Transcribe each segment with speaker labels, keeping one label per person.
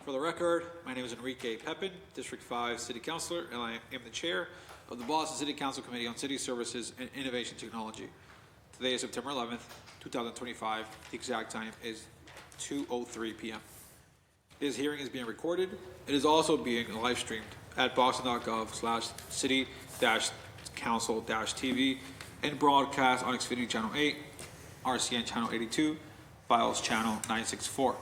Speaker 1: For the record, my name is Enrique Pepin, District 5 City Councilor, and I am the Chair of the Boston City Council Committee on City Services and Innovation Technology. Today is September 11th, 2025. The exact time is 2:03 p.m. This hearing is being recorded. It is also being live streamed at boston.gov/city-council-tv and broadcast on Xfinity Channel 8, RCN Channel 82, Files Channel 964.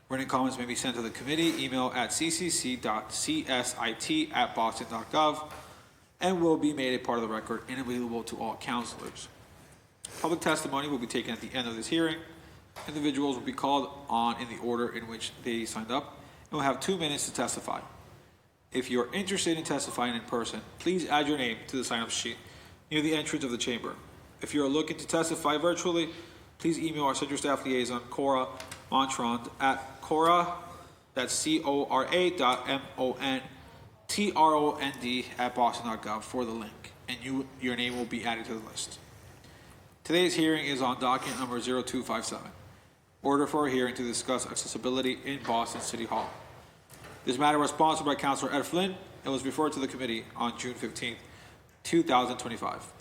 Speaker 1: Written comments may be sent to the committee, email at ccc.csit@boston.gov, and will be made a part of the record and available to all councilors. Public testimony will be taken at the end of this hearing. Individuals will be called on in the order in which they signed up and will have 2 minutes to testify. If you are interested in testifying in person, please add your name to the sign-up sheet near the entrance of the chamber. If you are looking to testify virtually, please email our Central Staff Liaison, Cora Montrond, at Cora, that's CORA.MONTROND@boston.gov for the link, and your name will be added to the list. Today's hearing is on docket number 0257, order for a hearing to discuss accessibility in Boston City Hall. This matter was sponsored by Councilor Ed Flynn and was referred to the committee on June 15th, 2025.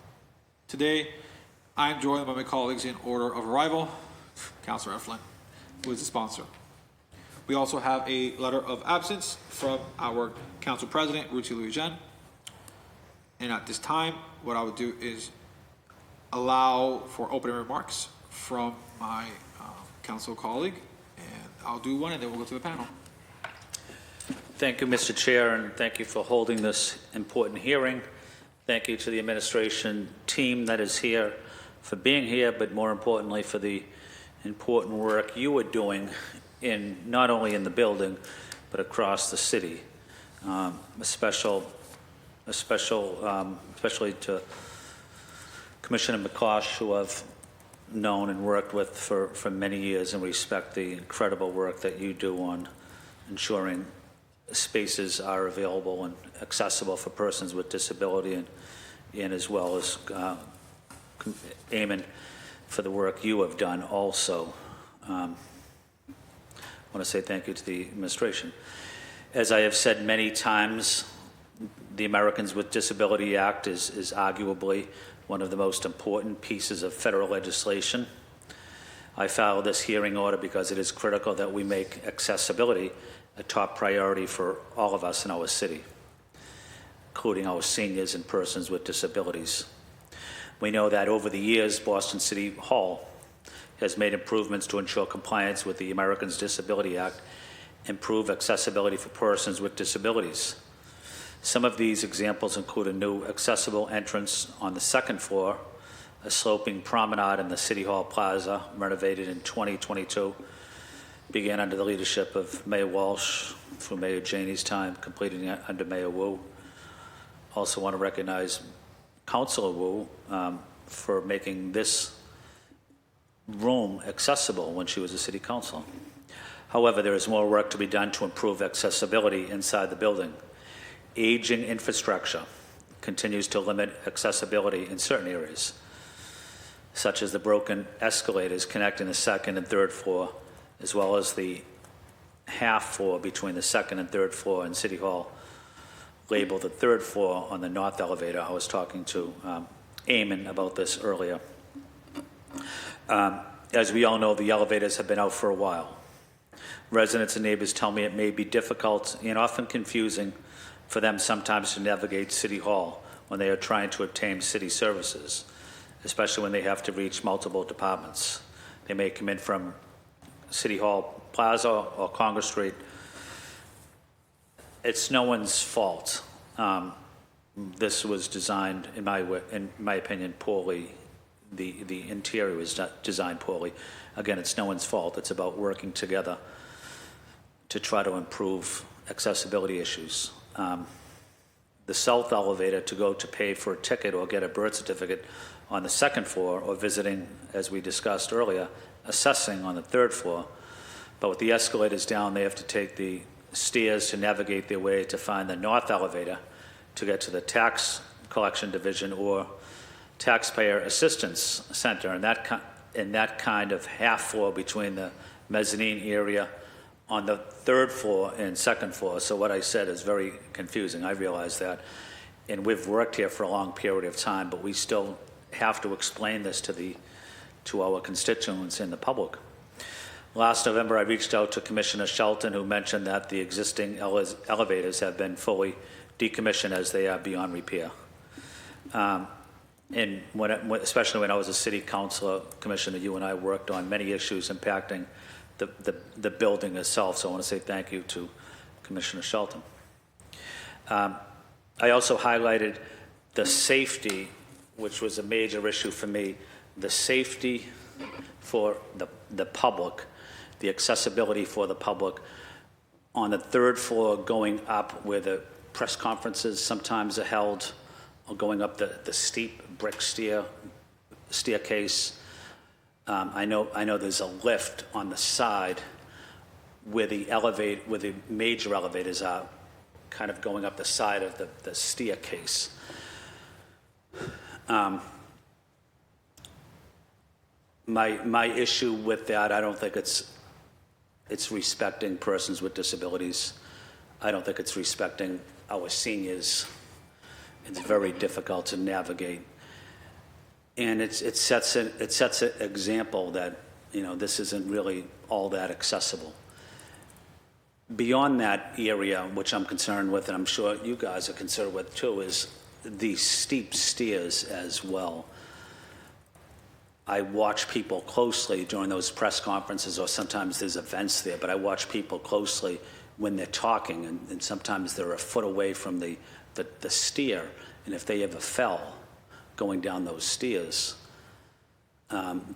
Speaker 1: Today, I am joined by my colleagues in order of arrival. Councilor Ed Flynn, who is the sponsor. We also have a letter of absence from our Council President, Ruthie Louis-Jean. And at this time, what I would do is allow for opening remarks from my council colleague, and I'll do one and then we'll go to the panel.
Speaker 2: Thank you, Mr. Chair, and thank you for holding this important hearing. Thank you to the administration team that is here for being here, but more importantly for the important work you are doing in not only in the building but across the city. Especially to Commissioner McCosh, who I've known and worked with for many years, and respect the incredible work that you do on ensuring spaces are available and accessible for persons with disability, and as well as Eamon for the work you have done also. I want to say thank you to the administration. As I have said many times, the Americans with Disability Act is arguably one of the most important pieces of federal legislation. I filed this hearing order because it is critical that we make accessibility a top priority for all of us in our city, including our seniors and persons with disabilities. We know that over the years, Boston City Hall has made improvements to ensure compliance with the Americans with Disability Act, improve accessibility for persons with disabilities. Some of these examples include a new accessible entrance on the second floor, a sloping promenade in the City Hall Plaza, renovated in 2022, began under the leadership of Mayor Walsh through Mayor Janey's time, completed under Mayor Wu. Also want to recognize Councilor Wu for making this room accessible when she was a city council. However, there is more work to be done to improve accessibility inside the building. Aging infrastructure continues to limit accessibility in certain areas, such as the broken escalators connecting the second and third floor, as well as the half floor between the second and third floor in City Hall, labeled the third floor on the north elevator. I was talking to Eamon about this earlier. As we all know, the elevators have been out for a while. Residents and neighbors tell me it may be difficult and often confusing for them sometimes to navigate City Hall when they are trying to obtain city services, especially when they have to reach multiple departments. They may come in from City Hall Plaza or Congress Street. It's no one's fault. This was designed, in my opinion, poorly. The interior was designed poorly. Again, it's no one's fault. It's about working together to try to improve accessibility issues. The south elevator to go to pay for a ticket or get a birth certificate on the second floor, or visiting, as we discussed earlier, assessing on the third floor. But with the escalators down, they have to take the stairs to navigate their way to find the north elevator to get to the tax collection division or taxpayer assistance center. And that kind of half floor between the mezzanine area on the third floor and second floor. So what I said is very confusing. I realize that. And we've worked here for a long period of time, but we still have to explain this to our constituents and the public. Last November, I reached out to Commissioner Shelton, who mentioned that the existing elevators have been fully decommissioned as they are beyond repair. And especially when I was a city councilor, Commissioner, you and I worked on many issues impacting the building itself. So I want to say thank you to Commissioner Shelton. I also highlighted the safety, which was a major issue for me, the safety for the public, the accessibility for the public on the third floor going up where the press conferences sometimes are held, or going up the steep brick staircase. I know there's a lift on the side where the major elevators are, kind of going up the side of the staircase. My issue with that, I don't think it's respecting persons with disabilities. I don't think it's respecting our seniors. It's very difficult to navigate. And it sets an example that, this isn't really all that accessible. Beyond that area, which I'm concerned with, and I'm sure you guys are concerned with too, is the steep stairs as well. I watch people closely during those press conferences, or sometimes there's events there, but I watch people closely when they're talking, and sometimes they're a foot away from the stair, and if they ever fell going down those stairs,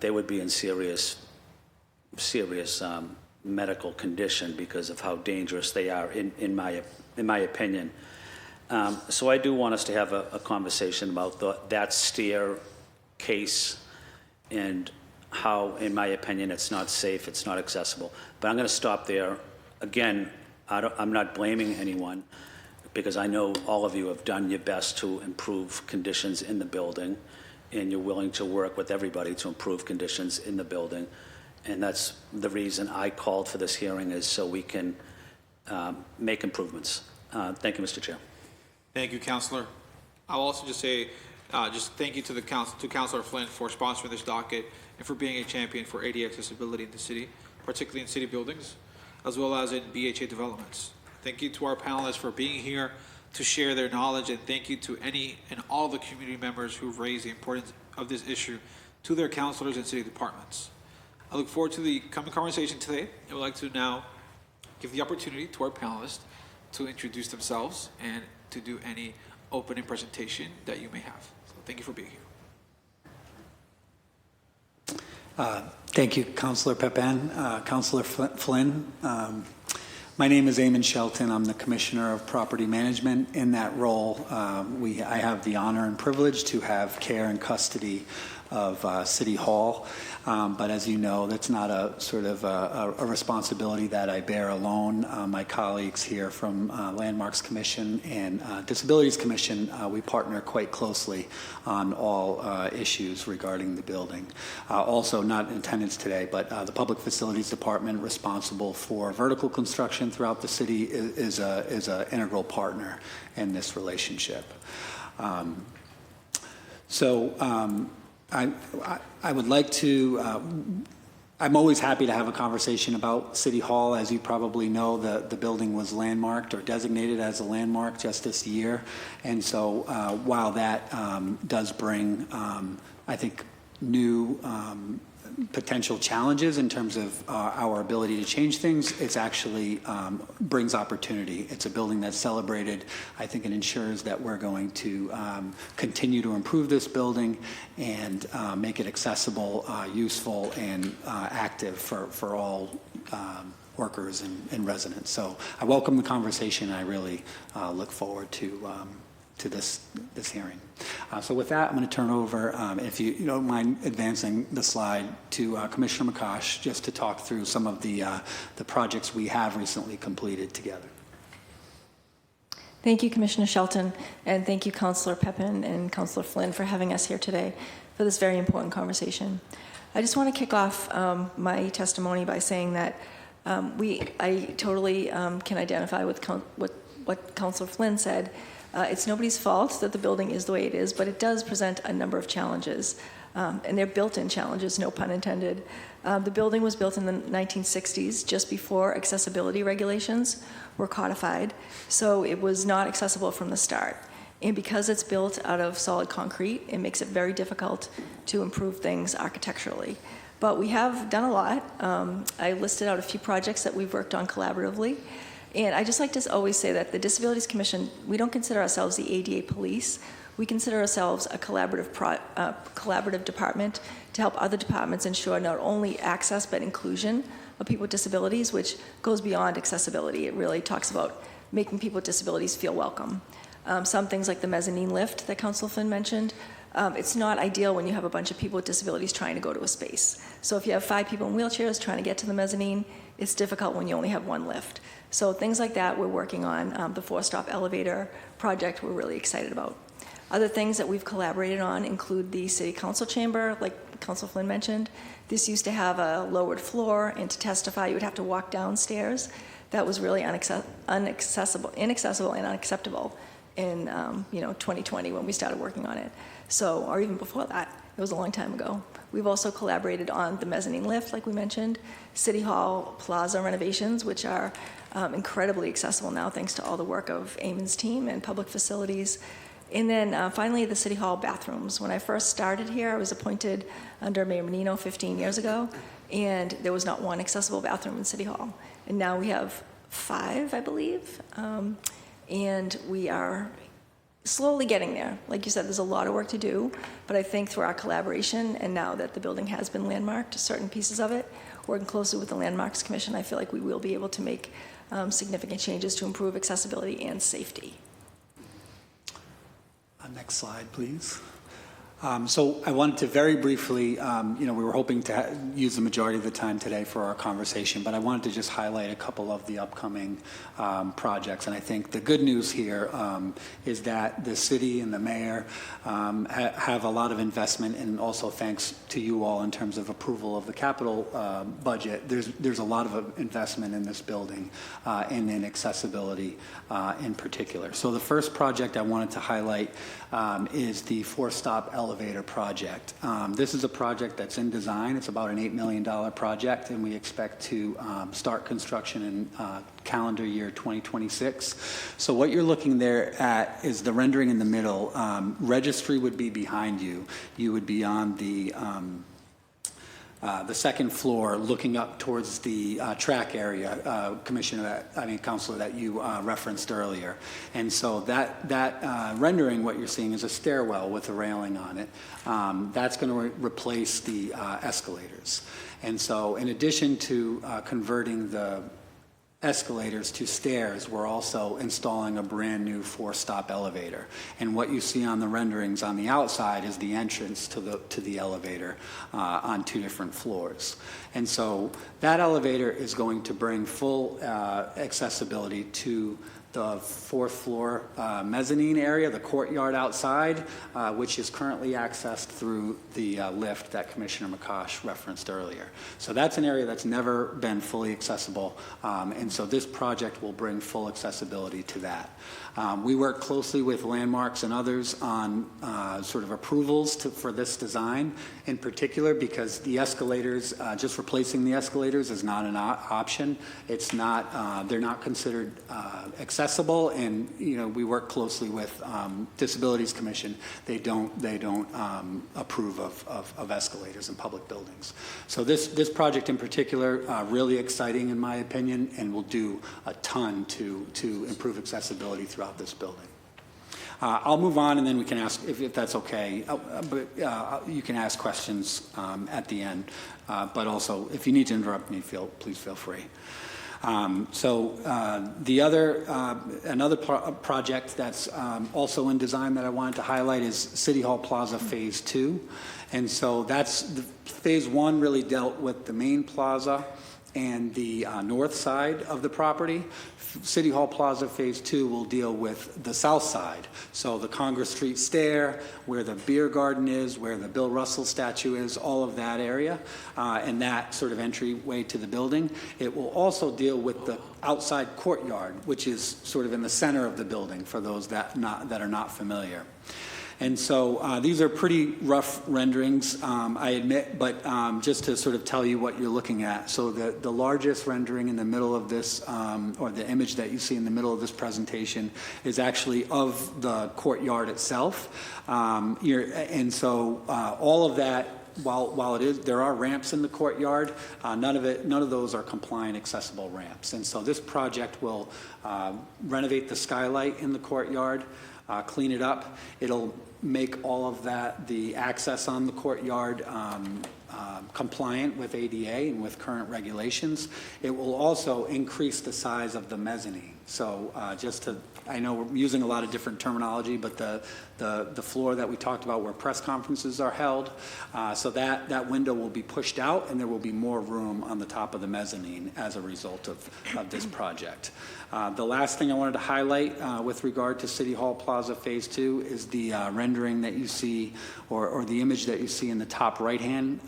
Speaker 2: they would be in serious medical condition because of how dangerous they are, in my opinion. So I do want us to have a conversation about that staircase and how, in my opinion, it's not safe, it's not accessible. But I'm going to stop there. Again, I'm not blaming anyone, because I know all of you have done your best to improve conditions in the building, and you're willing to work with everybody to improve conditions in the building. And that's the reason I called for this hearing, is so we can make improvements. Thank you, Mr. Chair.
Speaker 1: Thank you, Councilor. I'll also just say, thank you to Councilor Flynn for sponsoring this docket and for being a champion for ADA accessibility in the city, particularly in city buildings, as well as in BHA developments. Thank you to our panelists for being here to share their knowledge, and thank you to any and all the community members who've raised the importance of this issue to their councilors and city departments. I look forward to the coming conversation today, and would like to now give the opportunity to our panelists to introduce themselves and to do any opening presentation that you may have. So thank you for being here.
Speaker 3: Thank you, Councilor Pepin. Councilor Flynn, my name is Eamon Shelton. I'm the Commissioner of Property Management. In that role, I have the honor and privilege to have care and custody of City Hall. But as you know, that's not a responsibility that I bear alone. My colleagues here from Landmarks Commission and Disabilities Commission, we partner quite closely on all issues regarding the building. Also, not in attendance today, but the Public Facilities Department, responsible for vertical construction throughout the city, is an integral partner in this relationship. I would like to, I'm always happy to have a conversation about City Hall. As you probably know, the building was landmarked or designated as a landmark just this year. And so while that does bring, I think, new potential challenges in terms of our ability to change things, it's actually brings opportunity. It's a building that's celebrated. I think it ensures that we're going to continue to improve this building and make it accessible, useful, and active for all workers and residents. So I welcome the conversation. I really look forward to this hearing. So with that, I'm going to turn over, if you don't mind advancing the slide, to Commissioner McCosh, just to talk through some of the projects we have recently completed together.
Speaker 4: Thank you, Commissioner Shelton, and thank you, Councillor Pepin and Councillor Flynn, for having us here today for this very important conversation. I just want to kick off my testimony by saying that I totally can identify with what Councillor Flynn said. It's nobody's fault that the building is the way it is, but it does present a number of challenges, and they're built-in challenges, no pun intended. The building was built in the 1960s, just before accessibility regulations were codified, so it was not accessible from the start. And because it's built out of solid concrete, it makes it very difficult to improve things architecturally. But we have done a lot. I listed out a few projects that we've worked on collaboratively. And I just like to always say that the Disabilities Commission, we don't consider ourselves the ADA police. We consider ourselves a collaborative department to help other departments ensure not only access but inclusion of people with disabilities, which goes beyond accessibility. It really talks about making people with disabilities feel welcome. Some things like the mezzanine lift that Councilor Flynn mentioned, it's not ideal when you have a bunch of people with disabilities trying to go to a space. So if you have 5 people in wheelchairs trying to get to the mezzanine, it's difficult when you only have 1 lift. So things like that we're working on. The 4-stop elevator project we're really excited about. Other things that we've collaborated on include the City Council chamber, like Councilor Flynn mentioned. This used to have a lowered floor, and to testify you would have to walk downstairs. That was really inaccessible and unacceptable in 2020 when we started working on it. So, or even before that, it was a long time ago. We've also collaborated on the mezzanine lift, like we mentioned, City Hall Plaza renovations, which are incredibly accessible now thanks to all the work of Eamon's team and public facilities. And then finally, the City Hall bathrooms. When I first started here, I was appointed under Mayor Menino 15 years ago, and there was not 1 accessible bathroom in City Hall. And now we have 5, I believe, and we are slowly getting there. Like you said, there's a lot of work to do, but I think through our collaboration, and now that the building has been landmarked, certain pieces of it, working closely with the Landmarks Commission, I feel like we will be able to make significant changes to improve accessibility and safety.
Speaker 3: Next slide, please. So I wanted to very briefly, we were hoping to use the majority of the time today for our conversation, but I wanted to just highlight a couple of the upcoming projects. And I think the good news here is that the city and the mayor have a lot of investment, and also thanks to you all in terms of approval of the capital budget. There's a lot of investment in this building and in accessibility in particular. So the first project I wanted to highlight is the 4-stop elevator project. This is a project that's in design. It's about an $8 million project, and we expect to start construction in calendar year 2026. So what you're looking there at is the rendering in the middle. Registry would be behind you. You would be on the second floor looking up towards the track area, Councilor, that you referenced earlier. And so that rendering, what you're seeing is a stairwell with a railing on it. That's going to replace the escalators. And so in addition to converting the escalators to stairs, we're also installing a brand new 4-stop elevator. And what you see on the renderings on the outside is the entrance to the elevator on 2 different floors. And so that elevator is going to bring full accessibility to the 4th floor mezzanine area, the courtyard outside, which is currently accessed through the lift that Commissioner McCosh referenced earlier. So that's an area that's never been fully accessible, and so this project will bring full accessibility to that. We work closely with Landmarks and others on sort of approvals for this design, in particular because the escalators, just replacing the escalators is not an option. It's not, they're not considered accessible, and we work closely with Disabilities Commission. They don't approve of escalators in public buildings. So this project in particular, really exciting in my opinion, and will do a ton to improve accessibility throughout this building. I'll move on, and then we can ask, if that's okay, but you can ask questions at the end. But also, if you need to interrupt me, please feel free. The other, another project that's also in design that I wanted to highlight is City Hall Plaza Phase 2. And so Phase 1 really dealt with the main plaza and the north side of the property. City Hall Plaza Phase 2 will deal with the south side. So the Congress Street Stair, where the beer garden is, where the Bill Russell statue is, all of that area, and that sort of entryway to the building. It will also deal with the outside courtyard, which is sort of in the center of the building for those that are not familiar. And so these are pretty rough renderings, I admit, but just to sort of tell you what you're looking at. So the largest rendering in the middle of this, or the image that you see in the middle of this presentation, is actually of the courtyard itself. And so all of that, while there are ramps in the courtyard, none of those are compliant accessible ramps. And so this project will renovate the skylight in the courtyard, clean it up. It'll make all of that, the access on the courtyard, compliant with ADA and with current regulations. It will also increase the size of the mezzanine. So I know we're using a lot of different terminology, but the floor that we talked about where press conferences are held, so that window will be pushed out and there will be more room on the top of the mezzanine as a result of this project. The last thing I wanted to highlight with regard to City Hall Plaza Phase 2 is the rendering that you see, or the image that you see in the top right-hand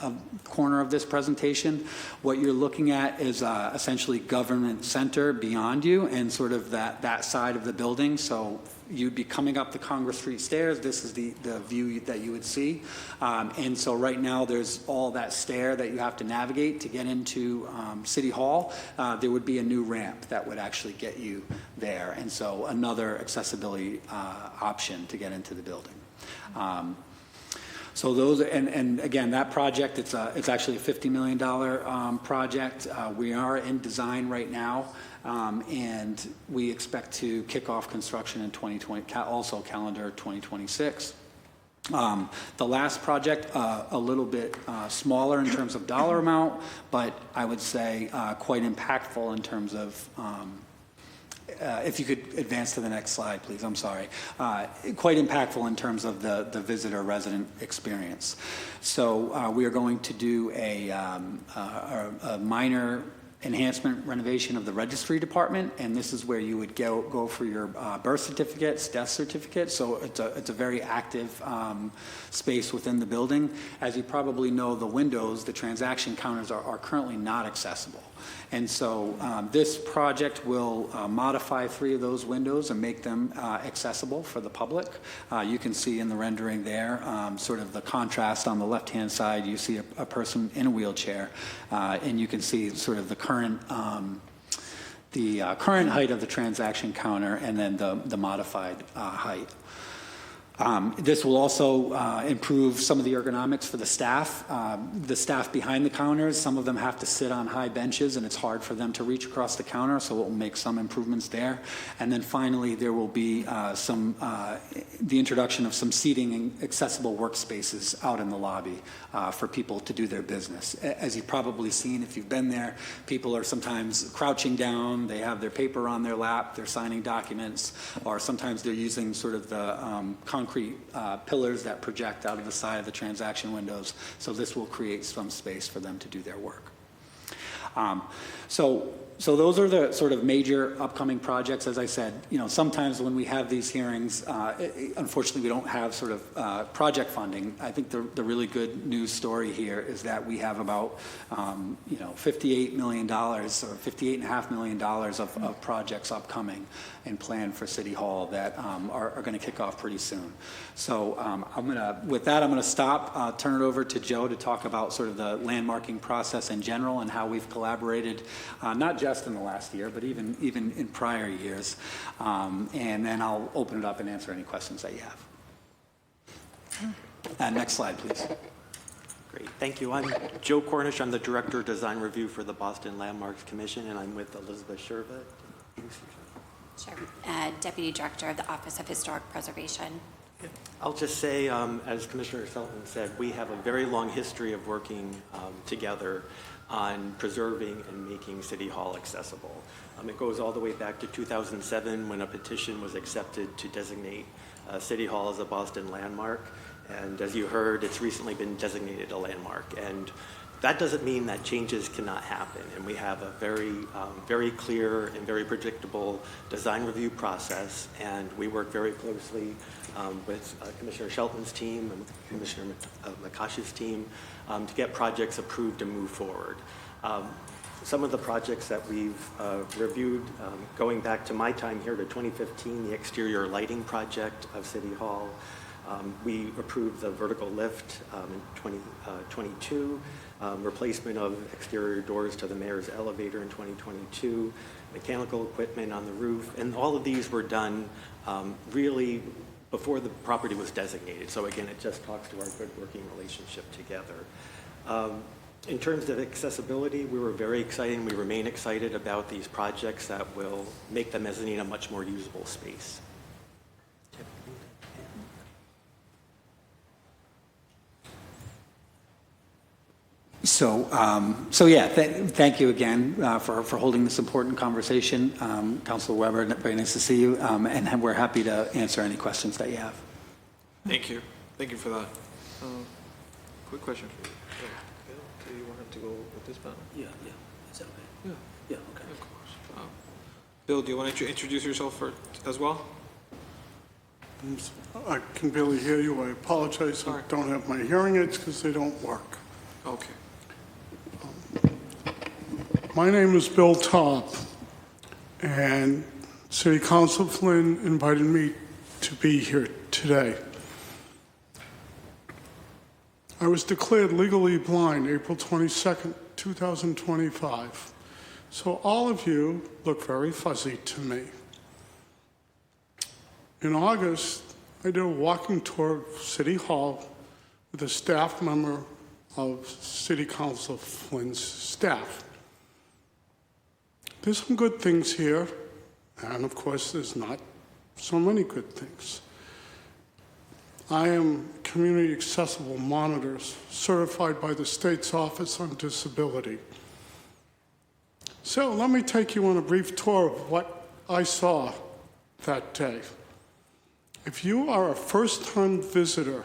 Speaker 3: corner of this presentation. What you're looking at is essentially Government Center beyond you and sort of that side of the building. So you'd be coming up the Congress Street stairs. This is the view that you would see. And so right now there's all that stair that you have to navigate to get into City Hall. There would be a new ramp that would actually get you there. And so another accessibility option to get into the building. So those, and again, that project, it's actually a $50 million project. We are in design right now, and we expect to kick off construction in 2020, also calendar 2026. The last project, a little bit smaller in terms of dollar amount, but I would say quite impactful in terms of if you could advance to the next slide, please. I'm sorry. Quite impactful in terms of the visitor resident experience. So we are going to do a minor enhancement renovation of the registry department, and this is where you would go for your birth certificates, death certificates. So it's a very active space within the building. As you probably know, the windows, the transaction counters are currently not accessible. And so this project will modify 3 of those windows and make them accessible for the public. You can see in the rendering there sort of the contrast. On the left-hand side, you see a person in a wheelchair, and you can see sort of the current height of the transaction counter and then the modified height. This will also improve some of the ergonomics for the staff. The staff behind the counters, some of them have to sit on high benches and it's hard for them to reach across the counter, so it will make some improvements there. And then finally, there will be the introduction of some seating and accessible workspaces out in the lobby for people to do their business. As you've probably seen, if you've been there, people are sometimes crouching down, they have their paper on their lap, they're signing documents, or sometimes they're using sort of the concrete pillars that project out of the side of the transaction windows. So this will create some space for them to do their work. So those are the sort of major upcoming projects. As I said, sometimes when we have these hearings, unfortunately we don't have sort of project funding. I think the really good news story here is that we have about $58 million or $58.5 million of projects upcoming and planned for City Hall that are going to kick off pretty soon. So with that, I'm going to stop, turn it over to Joe to talk about sort of the landmarking process in general and how we've collaborated, not just in the last year, but even in prior years. And then I'll open it up and answer any questions that you have. Next slide, please.
Speaker 5: Great, thank you. I'm Joe Cornish. I'm the Director of Design Review for the Boston Landmarks Commission, and I'm with Elizabeth Sherva.
Speaker 6: Sure. Deputy Director of the Office of Historic Preservation.
Speaker 5: I'll just say, as Commissioner Selton said, we have a very long history of working together. on preserving and making City Hall accessible. It goes all the way back to 2007 when a petition was accepted to designate City Hall as a Boston landmark. And as you heard, it's recently been designated a landmark. And that doesn't mean that changes cannot happen. And we have a very clear and very predictable design review process. And we work very closely with Commissioner Shelton's team and Commissioner McCosh's team to get projects approved and move forward. Some of the projects that we've reviewed, going back to my time here to 2015, the exterior lighting project of City Hall. We approved the vertical lift in 2022, replacement of exterior doors to the mayor's elevator in 2022, mechanical equipment on the roof, and all of these were done really before the property was designated. So again, it just talks to our good working relationship together. In terms of accessibility, we were very excited, and we remain excited about these projects that will make the mezzanine a much more usable space.
Speaker 3: So yeah, thank you again for holding this important conversation. Councilor Weber, very nice to see you, and we're happy to answer any questions that you have.
Speaker 1: Thank you. Thank you for that. Quick question for you. Do you want him to go with this panel?
Speaker 2: Yeah. Is that okay?
Speaker 1: Yeah.
Speaker 2: Yeah, okay.
Speaker 1: Of course. Bill, do you want to introduce yourself as well?
Speaker 7: I can barely hear you. I apologize.
Speaker 1: Sorry.
Speaker 7: I don't have my hearing aids because they don't work.
Speaker 1: Okay.
Speaker 7: My name is Bill Topp, and City Council Flynn invited me to be here today. I was declared legally blind April 22nd, 2025. So all of you look very fuzzy to me. In August, I did a walking tour of City Hall with a staff member of City Council Flynn's staff. There's some good things here, and of course there's not so many good things. I am Community Accessible Monitors, certified by the state's Office on Disability. So let me take you on a brief tour of what I saw that day. If you are a first-time visitor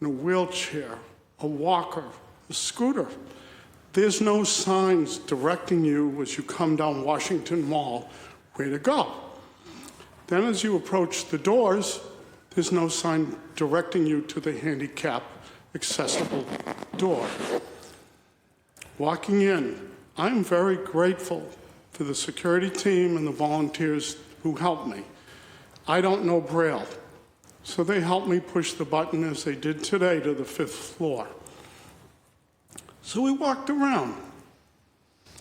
Speaker 7: in a wheelchair, a walker, a scooter, there's no signs directing you as you come down Washington Mall where to go. Then as you approach the doors, there's no sign directing you to the handicap accessible door. Walking in, I'm very grateful for the security team and the volunteers who helped me. I don't know Braille, so they helped me push the button as they did today to the 5th floor. So we walked around.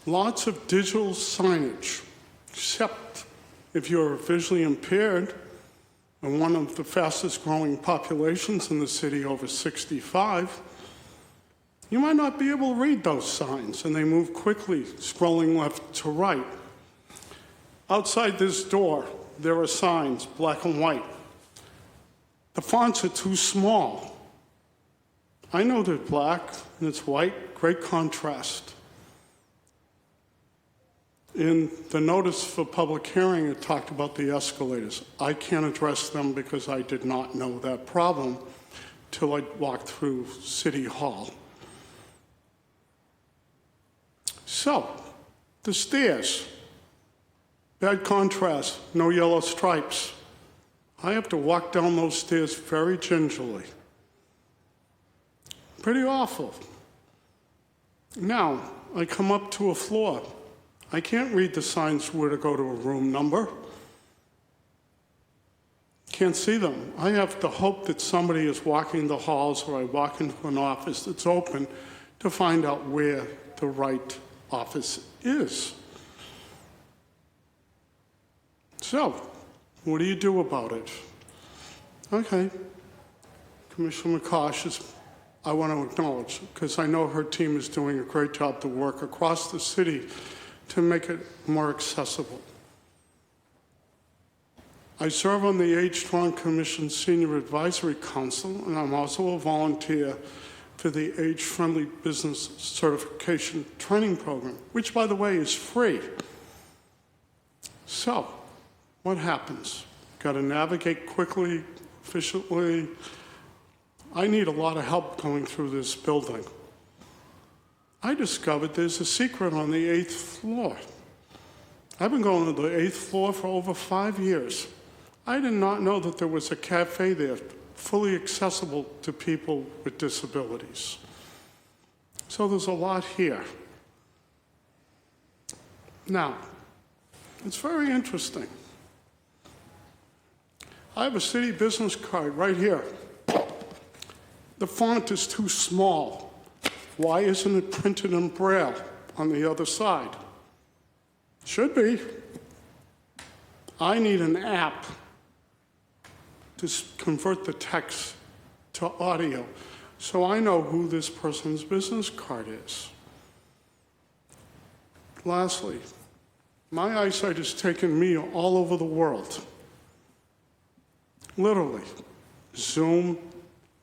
Speaker 7: Lots of digital signage, except if you're visually impaired and one of the fastest growing populations in the city over 65, you might not be able to read those signs, and they move quickly, scrolling left to right. Outside this door, there are signs, black and white. The fonts are too small. I know they're black and it's white, great contrast. In the notice for public hearing, it talked about the escalators. I can't address them because I did not know that problem till I walked through City Hall. So, the stairs, bad contrast, no yellow stripes. I have to walk down those stairs very gingerly. Pretty awful. Now, I come up to a floor. I can't read the signs where to go to a room number. Can't see them. I have to hope that somebody is walking the halls or I walk into an office that's open to find out where the right office is. So, what do you do about it? Okay, Commissioner McCosh I want to acknowledge, because I know her team is doing a great job to work across the city to make it more accessible. I serve on the Age Strong Commission Senior Advisory Council, and I'm also a volunteer for the Age-Friendly Business Certification Training Program, which, by the way, is free. So, what happens? Got to navigate quickly, efficiently. I need a lot of help going through this building. I discovered there's a secret on the 8th floor. I've been going to the 8th floor for over 5 years. I did not know that there was a cafe there fully accessible to people with disabilities. So there's a lot here. Now, it's very interesting. I have a city business card right here. The font is too small. Why isn't it printed in Braille on the other side? Should be. I need an app to convert the text to audio so I know who this person's business card is. Lastly, my eyesight has taken me all over the world. Literally. Zoom,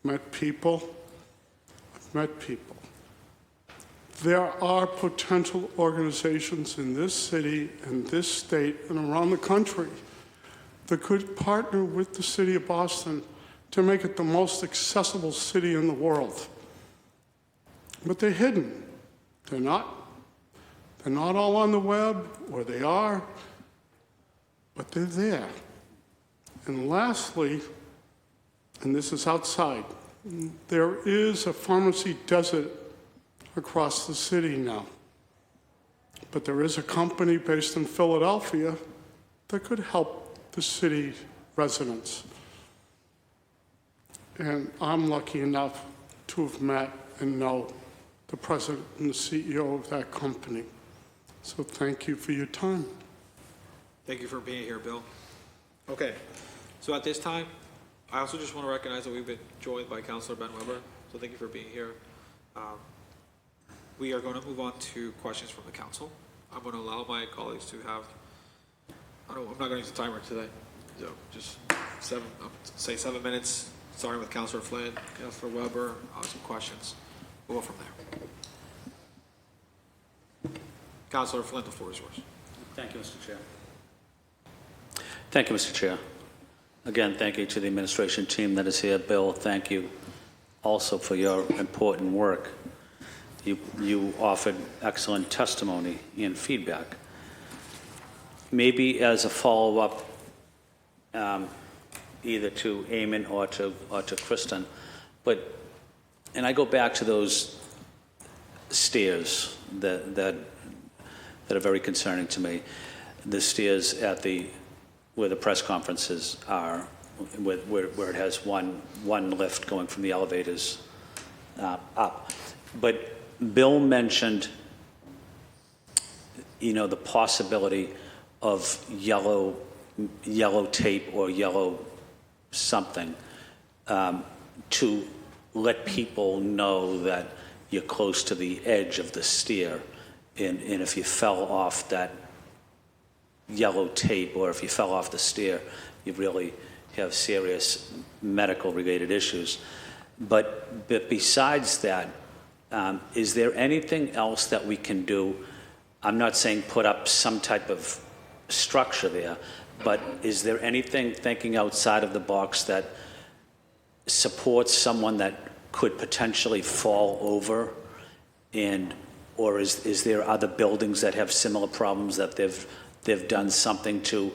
Speaker 7: met people. I've met people. There are potential organizations in this city and this state and around the country that could partner with the city of Boston to make it the most accessible city in the world. But they're hidden. They're not all on the web, or they are, but they're there. And lastly, and this is outside, there is a pharmacy desert across the city now. But there is a company based in Philadelphia that could help the city residents. And I'm lucky enough to have met and know the president and the CEO of that company. So thank you for your time.
Speaker 1: Thank you for being here, Bill. Okay, so at this time, I also just want to recognize that we've been joined by Councilor Ben Weber, so thank you for being here. We are going to move on to questions from the council. I'm going to allow my colleagues to have, I'm not going to use the timer today, so just 7 minutes, starting with Councilor Flynn, Councilor Weber, some questions. We'll go from there. Councilor Flynn, the floor is yours.
Speaker 2: Thank you, Mr. Chair. Thank you, Mr. Chair. Again, thank you to the administration team that is here. Bill, thank you also for your important work. You offered excellent testimony and feedback. Maybe as a follow-up, either to Eamon or to Kristen, and I go back to those stairs that are very concerning to me. The stairs at where the press conferences are, where it has one lift going from the elevators up. But Bill mentioned, the possibility of yellow tape or yellow something to let people know that you're close to the edge of the stair, and if you fell off that yellow tape or if you fell off the stair, you really have serious medical related issues. But besides that, is there anything else that we can do? I'm not saying put up some type of structure there, but is there anything, thinking outside of the box, that supports someone that could potentially fall over? Or is there other buildings that have similar problems that they've done something to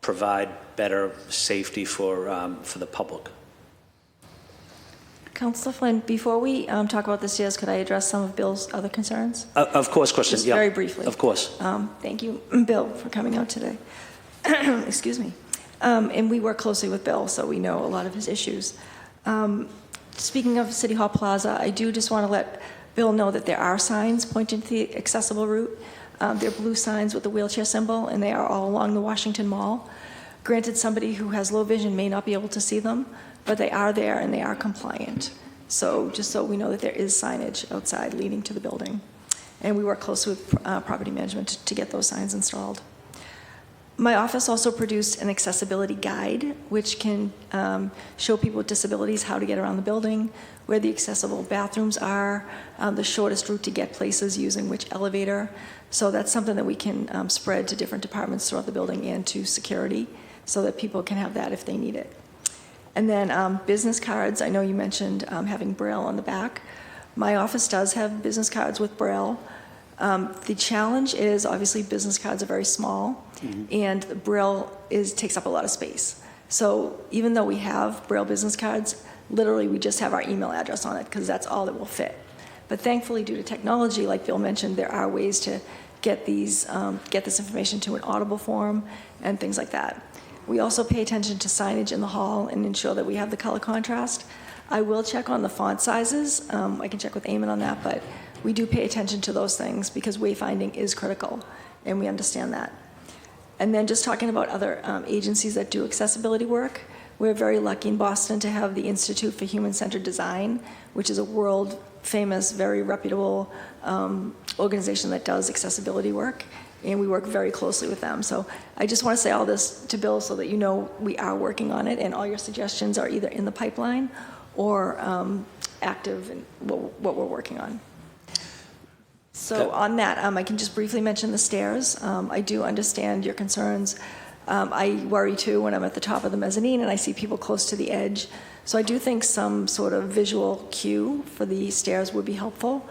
Speaker 2: provide better safety for the public?
Speaker 4: Councilor Flynn, before we talk about the stairs, could I address some of Bill's other concerns?
Speaker 2: Of course, Kristen.
Speaker 4: Just
Speaker 2: yeah,
Speaker 4: very briefly.
Speaker 2: Of course.
Speaker 4: Thank you, Bill, for coming out today. Excuse me. And we work closely with Bill, so we know a lot of his issues. Speaking of City Hall Plaza, I do just want to let Bill know that there are signs pointing to the accessible route. They're blue signs with the wheelchair symbol, and they are all along the Washington Mall. Granted, somebody who has low vision may not be able to see them, but they are there and they are compliant. So just so we know that there is signage outside leading to the building. And we work closely with property management to get those signs installed. My office also produced an accessibility guide, which can show people with disabilities how to get around the building, where the accessible bathrooms are, the shortest route to get places using which elevator. So that's something that we can spread to different departments throughout the building and to security, so that people can have that if they need it. And then business cards, I know you mentioned having Braille on the back. My office does have business cards with Braille. The challenge is obviously business cards are very small, and the Braille takes up a lot of space. So even though we have Braille business cards, literally we just have our email address on it because that's all that will fit. But thankfully, due to technology, like Bill mentioned, there are ways to get this information to an audible form and things like that. We also pay attention to signage in the hall and ensure that we have the color contrast. I will check on the font sizes. I can check with Eamon on that, but we do pay attention to those things because wayfinding is critical, and we understand that. And then just talking about other agencies that do accessibility work, we're very lucky in Boston to have the Institute for Human-Centered Design, which is a world-famous, very reputable organization that does accessibility work, and we work very closely with them. So I just want to say all this to Bill so that you know we are working on it, and all your suggestions are either in the pipeline or active in what we're working on. So on that, I can just briefly mention the stairs. I do understand your concerns. I worry too when I'm at the top of the mezzanine and I see people close to the edge. So I do think some sort of visual cue for the stairs would be helpful.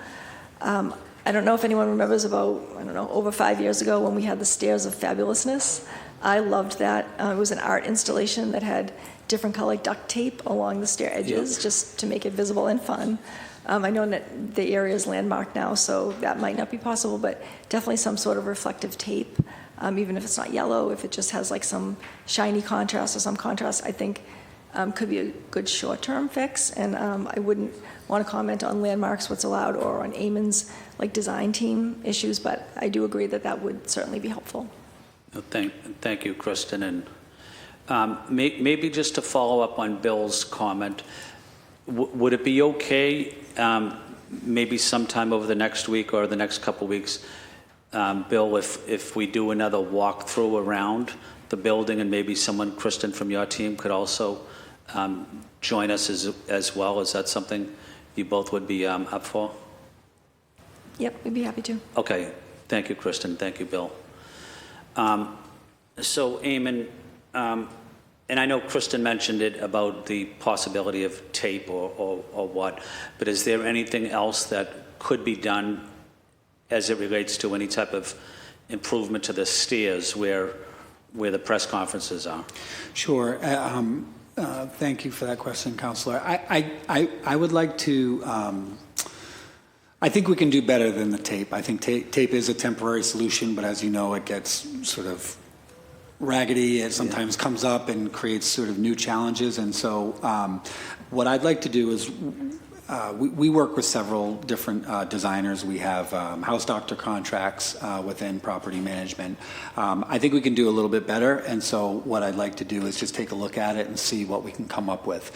Speaker 4: I don't know if anyone remembers about, over 5 years ago when we had the Stairs of Fabulousness. I loved that. It was an art installation that had different colored duct tape along the stair edges just to make it visible and fun. I know that the area is landmarked now, so that might not be possible, but definitely some sort of reflective tape, even if it's not yellow, if it just has like some shiny contrast or some contrast, I think could be a good short-term fix. And I wouldn't want to comment on landmarks, what's allowed, or on Eamon's like design team issues, but I do agree that that would certainly be helpful.
Speaker 2: Thank you, Kristen. And maybe just to follow up on Bill's comment, would it be okay, maybe sometime over the next week or the next couple weeks, Bill, if we do another walkthrough around the building, and maybe someone, Kristen, from your team could also join us as well? Is that something you both would be up for?
Speaker 4: Yep, we'd be happy to.
Speaker 2: Okay. Thank you, Kristen. Thank you, Bill. So, Eamon, and I know Kristen mentioned it about the possibility of tape or what, but is there anything else that could be done as it relates to any type of improvement to the stairs where the press conferences are?
Speaker 3: Sure. Thank you for that question, Counselor. I would like to, I think we can do better than the tape. I think tape is a temporary solution, but as you know, it gets sort of raggedy. It sometimes comes up and creates sort of new challenges. And so what I'd like to do is we work with several different designers. We have house doctor contracts within property management. I think we can do a little bit better, and so what I'd like to do is just take a look at it and see what we can come up with.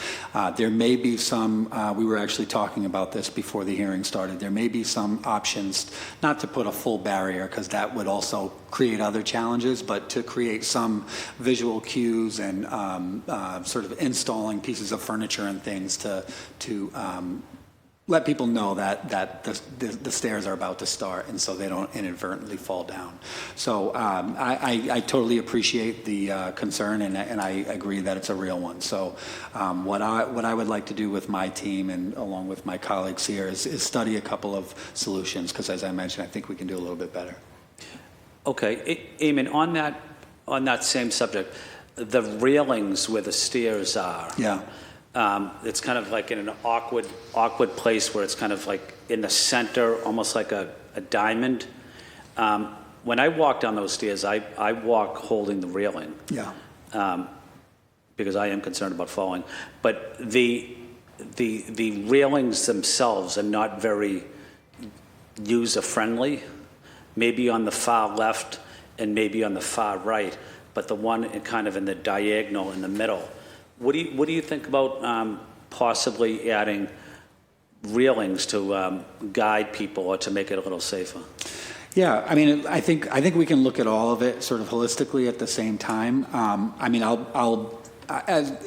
Speaker 3: There may be some, we were actually talking about this before the hearing started, there may be some options, not to put a full barrier because that would also create other challenges, but to create some visual cues and sort of installing pieces of furniture and things to let people know that the stairs are about to start, and so they don't inadvertently fall down. So I totally appreciate the concern, and I agree that it's a real one. So what I would like to do with my team and along with my colleagues here is study a couple of solutions, because as I mentioned, I think we can do a little bit better.
Speaker 2: Okay, Eamon, on that same subject, the railings where the stairs are.
Speaker 3: Yeah.
Speaker 2: It's kind of like in an awkward place where it's kind of like in the center, almost like a diamond. When I walk down those stairs, I walk holding the railing.
Speaker 3: Yeah.
Speaker 2: Because I am concerned about falling. But the railings themselves are not very user-friendly. Maybe on the far left and maybe on the far right, but the one kind of in the diagonal in the middle. What do you think about possibly adding railings to guide people or to make it a little safer?
Speaker 3: Yeah, I mean, I think we can look at all of it sort of holistically at the same time. I mean,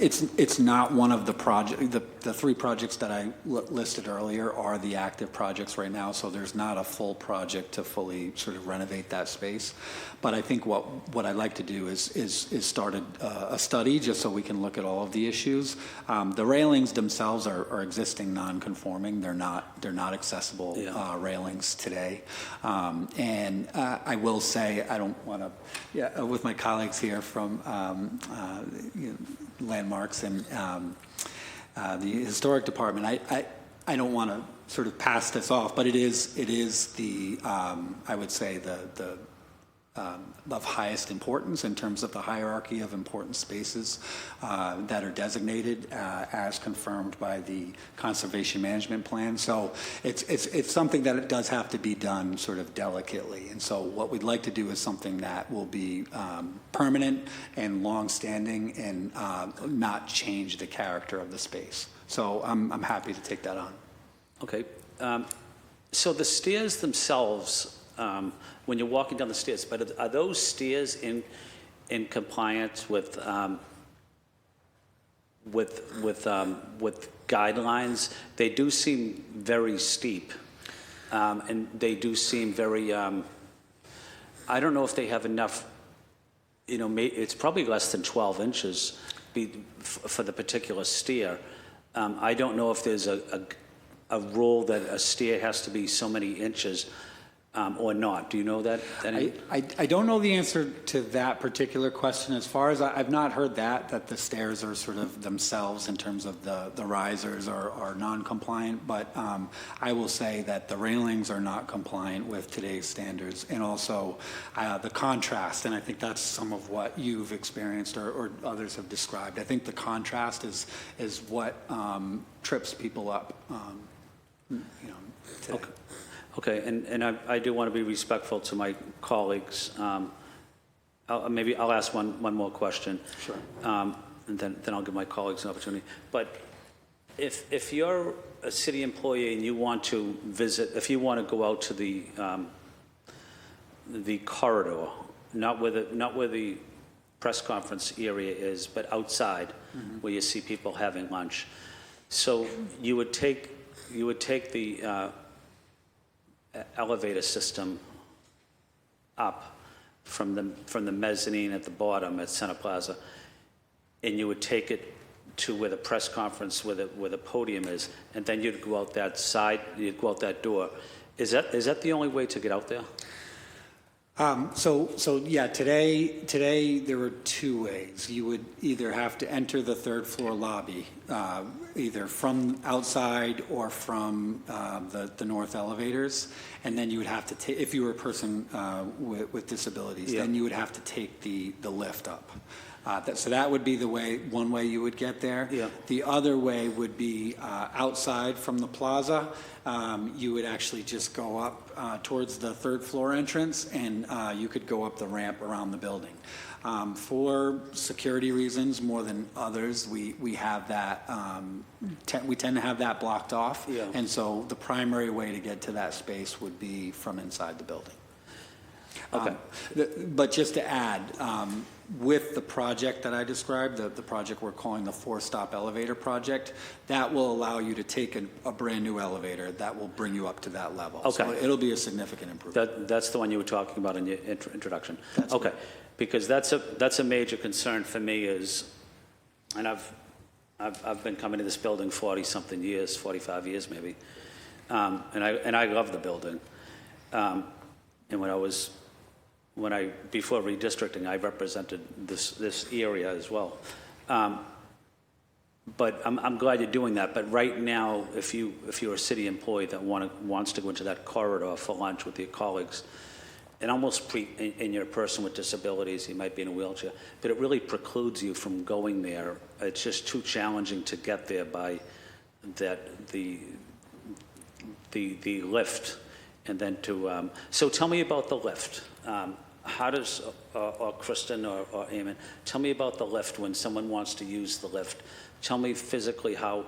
Speaker 3: it's not one of the the three projects that I listed earlier are the active projects right now, so there's not a full project to fully sort of renovate that space. But I think what I'd like to do is start a study just so we can look at all of the issues. The railings themselves are existing non-conforming. They're not accessible railings today. And I will say, I don't want to, with my colleagues here from landmarks and the historic department, I don't want to sort of pass this off, but it is the I would say the of highest importance in terms of the hierarchy of important spaces that are designated as confirmed by the conservation management plan. So it's something that it does have to be done sort of delicately. And so what we'd like to do is something that will be permanent and long-standing and not change the character of the space. So I'm happy to take that on.
Speaker 2: Okay. So the stairs themselves, when you're walking down the stairs, but are those stairs in compliance with guidelines? They do seem very steep, and they do seem very. I don't know if they have enough. You know, it's probably less than 12 inches for the particular stair. I don't know if there's a rule that a stair has to be so many inches. Or not? Do you know that?
Speaker 3: I don't know the answer to that particular question. As far as I've not heard that the stairs are sort of themselves in terms of the risers are non-compliant, but I will say that the railings are not compliant with today's standards, and also the contrast, and I think that's some of what you've experienced or others have described. I think the contrast is what trips people up, today.
Speaker 2: Okay. Okay, and I do want to be respectful to my colleagues. Maybe I'll ask one more question.
Speaker 3: Sure.
Speaker 2: And then I'll give my colleagues an opportunity. But if you're a city employee and you want to visit, if you want to go out to the corridor, not where the press conference area is, but outside, where you see people having lunch. So you would take the elevator system up from the mezzanine at the bottom at Center Plaza, and you would take it to where the press conference, where the podium is, and then you'd go out that side, you'd go out that door. Is that the only way to get out there?
Speaker 3: So yeah, today there were two ways. You would either have to enter the third floor lobby, either from outside or from the north elevators, and then you would have to take, if you were a person with disabilities, then you would have to take the lift up. So that would be one way you would get there.
Speaker 2: Yeah.
Speaker 3: The other way would be outside from the plaza. You would actually just go up towards the third floor entrance, and you could go up the ramp around the building. For security reasons, more than others, we have that. We tend to have that blocked off, and so the primary way to get to that space would be from inside the building.
Speaker 2: Okay.
Speaker 3: But just to add, with the project that I described, the project we're calling the four-stop elevator project, that will allow you to take a brand-new elevator that will bring you up to that level.
Speaker 2: Okay.
Speaker 3: So it'll be a significant improvement.
Speaker 2: That's the one you were talking about in your introduction.
Speaker 3: That's
Speaker 2: okay.
Speaker 3: right.
Speaker 2: Because that's a major concern for me is, and I've been coming to this building 40-something years, 45 years maybe, and I love the building. And before redistricting, I represented this area as well. But I'm glad you're doing that. But right now, if you're a city employee that wants to go into that corridor for lunch with your colleagues, and almost and you're a person with disabilities, you might be in a wheelchair, but it really precludes you from going there. It's just too challenging to get there by the lift, and then to. So tell me about the lift. How does, or Kristen or Eamon, tell me about the lift when someone wants to use the lift. Tell me physically how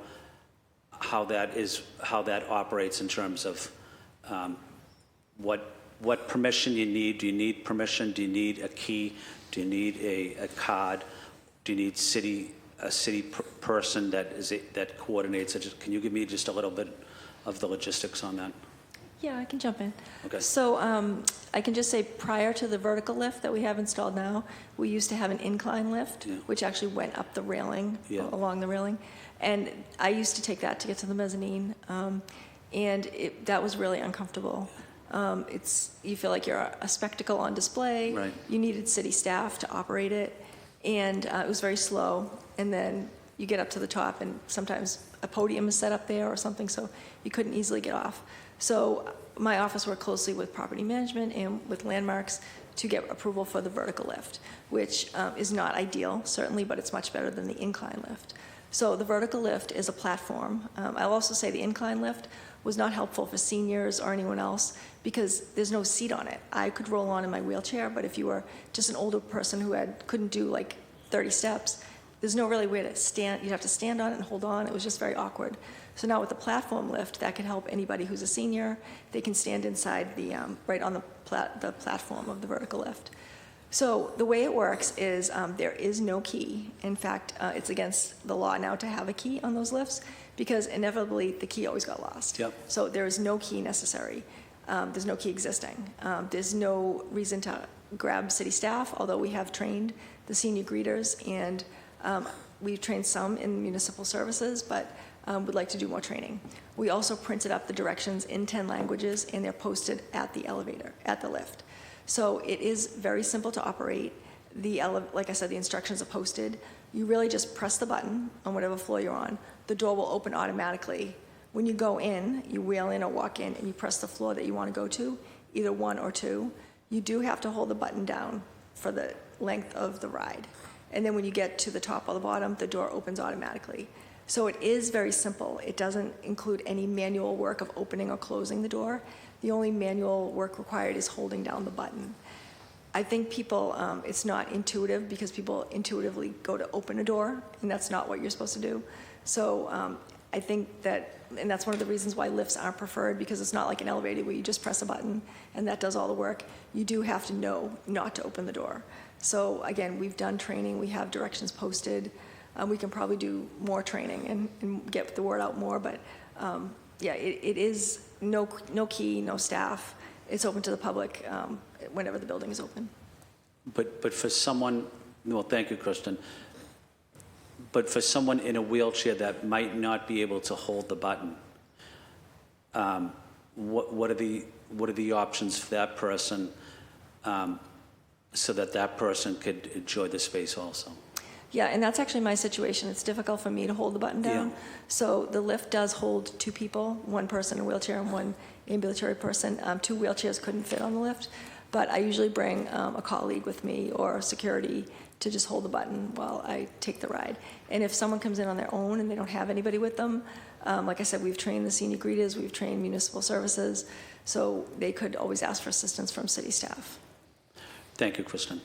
Speaker 2: that operates in terms of what what permission you need. Do you need permission? Do you need a key? Do you need a card? Do you need a city person that coordinates it? Can you give me just a little bit of the logistics on that?
Speaker 4: Yeah, I can jump in.
Speaker 2: Okay.
Speaker 4: So I can just say prior to the vertical lift that we have installed now, we used to have an incline lift,
Speaker 2: Yeah.
Speaker 4: which actually went up the railing,
Speaker 2: Yeah.
Speaker 4: along the railing. And I used to take that to get to the mezzanine, and that was really uncomfortable. You feel like you're a spectacle on display.
Speaker 2: Right.
Speaker 4: You needed city staff to operate it, and it was very slow. And then you get up to the top, and sometimes a podium is set up there or something, so you couldn't easily get off. So my office worked closely with property management and with landmarks to get approval for the vertical lift, which is not ideal, certainly, but it's much better than the incline lift. So the vertical lift is a platform. I'll also say the incline lift was not helpful for seniors or anyone else because there's no seat on it. I could roll on in my wheelchair, but if you were just an older person who couldn't do like 30 steps, there's no really way to stand. You'd have to stand on it and hold on. It was just very awkward. So now with the platform lift, that can help anybody who's a senior. They can stand inside right on the platform of the vertical lift. So the way it works is there is no key. In fact, it's against the law now to have a key on those lifts because inevitably the key always got lost.
Speaker 2: Yep.
Speaker 4: So there is no key necessary. There's no key existing. There's no reason to grab city staff, although we have trained the senior greeters and we've trained some in municipal services, but would like to do more training. We also printed up the directions in 10 languages and they're posted at the elevator, at the lift. So it is very simple to operate. Like I said, the instructions are posted. You really just press the button on whatever floor you're on. The door will open automatically. When you go in, you wheel in or walk in and you press the floor that you want to go to, either 1 or 2. You do have to hold the button down for the length of the ride. And then when you get to the top or the bottom, the door opens automatically. So it is very simple. It doesn't include any manual work of opening or closing the door. The only manual work required is holding down the button. I think people, it's not intuitive because people intuitively go to open a door, and that's not what you're supposed to do. So I think and that's one of the reasons why lifts aren't preferred, because it's not like an elevator where you just press a button and that does all the work. You do have to know not to open the door. So again, we've done training, we have directions posted. We can probably do more training and get the word out more, but yeah, it is no key, no staff. It's open to the public whenever the building is open.
Speaker 2: But for someone, well, thank you, Kristen. But for someone in a wheelchair that might not be able to hold the button, what are the options for that person so that person could enjoy the space also?
Speaker 4: Yeah, and that's actually my situation. It's difficult for me to hold the button down.
Speaker 2: Yeah.
Speaker 4: So the lift does hold 2 people, 1 person in a wheelchair and 1 ambulatory person. 2 wheelchairs couldn't fit on the lift, but I usually bring a colleague with me or security to just hold the button while I take the ride. And if someone comes in on their own and they don't have anybody with them, like I said, we've trained the senior greeters, we've trained municipal services, so they could always ask for assistance from city staff.
Speaker 2: Thank you, Kristen.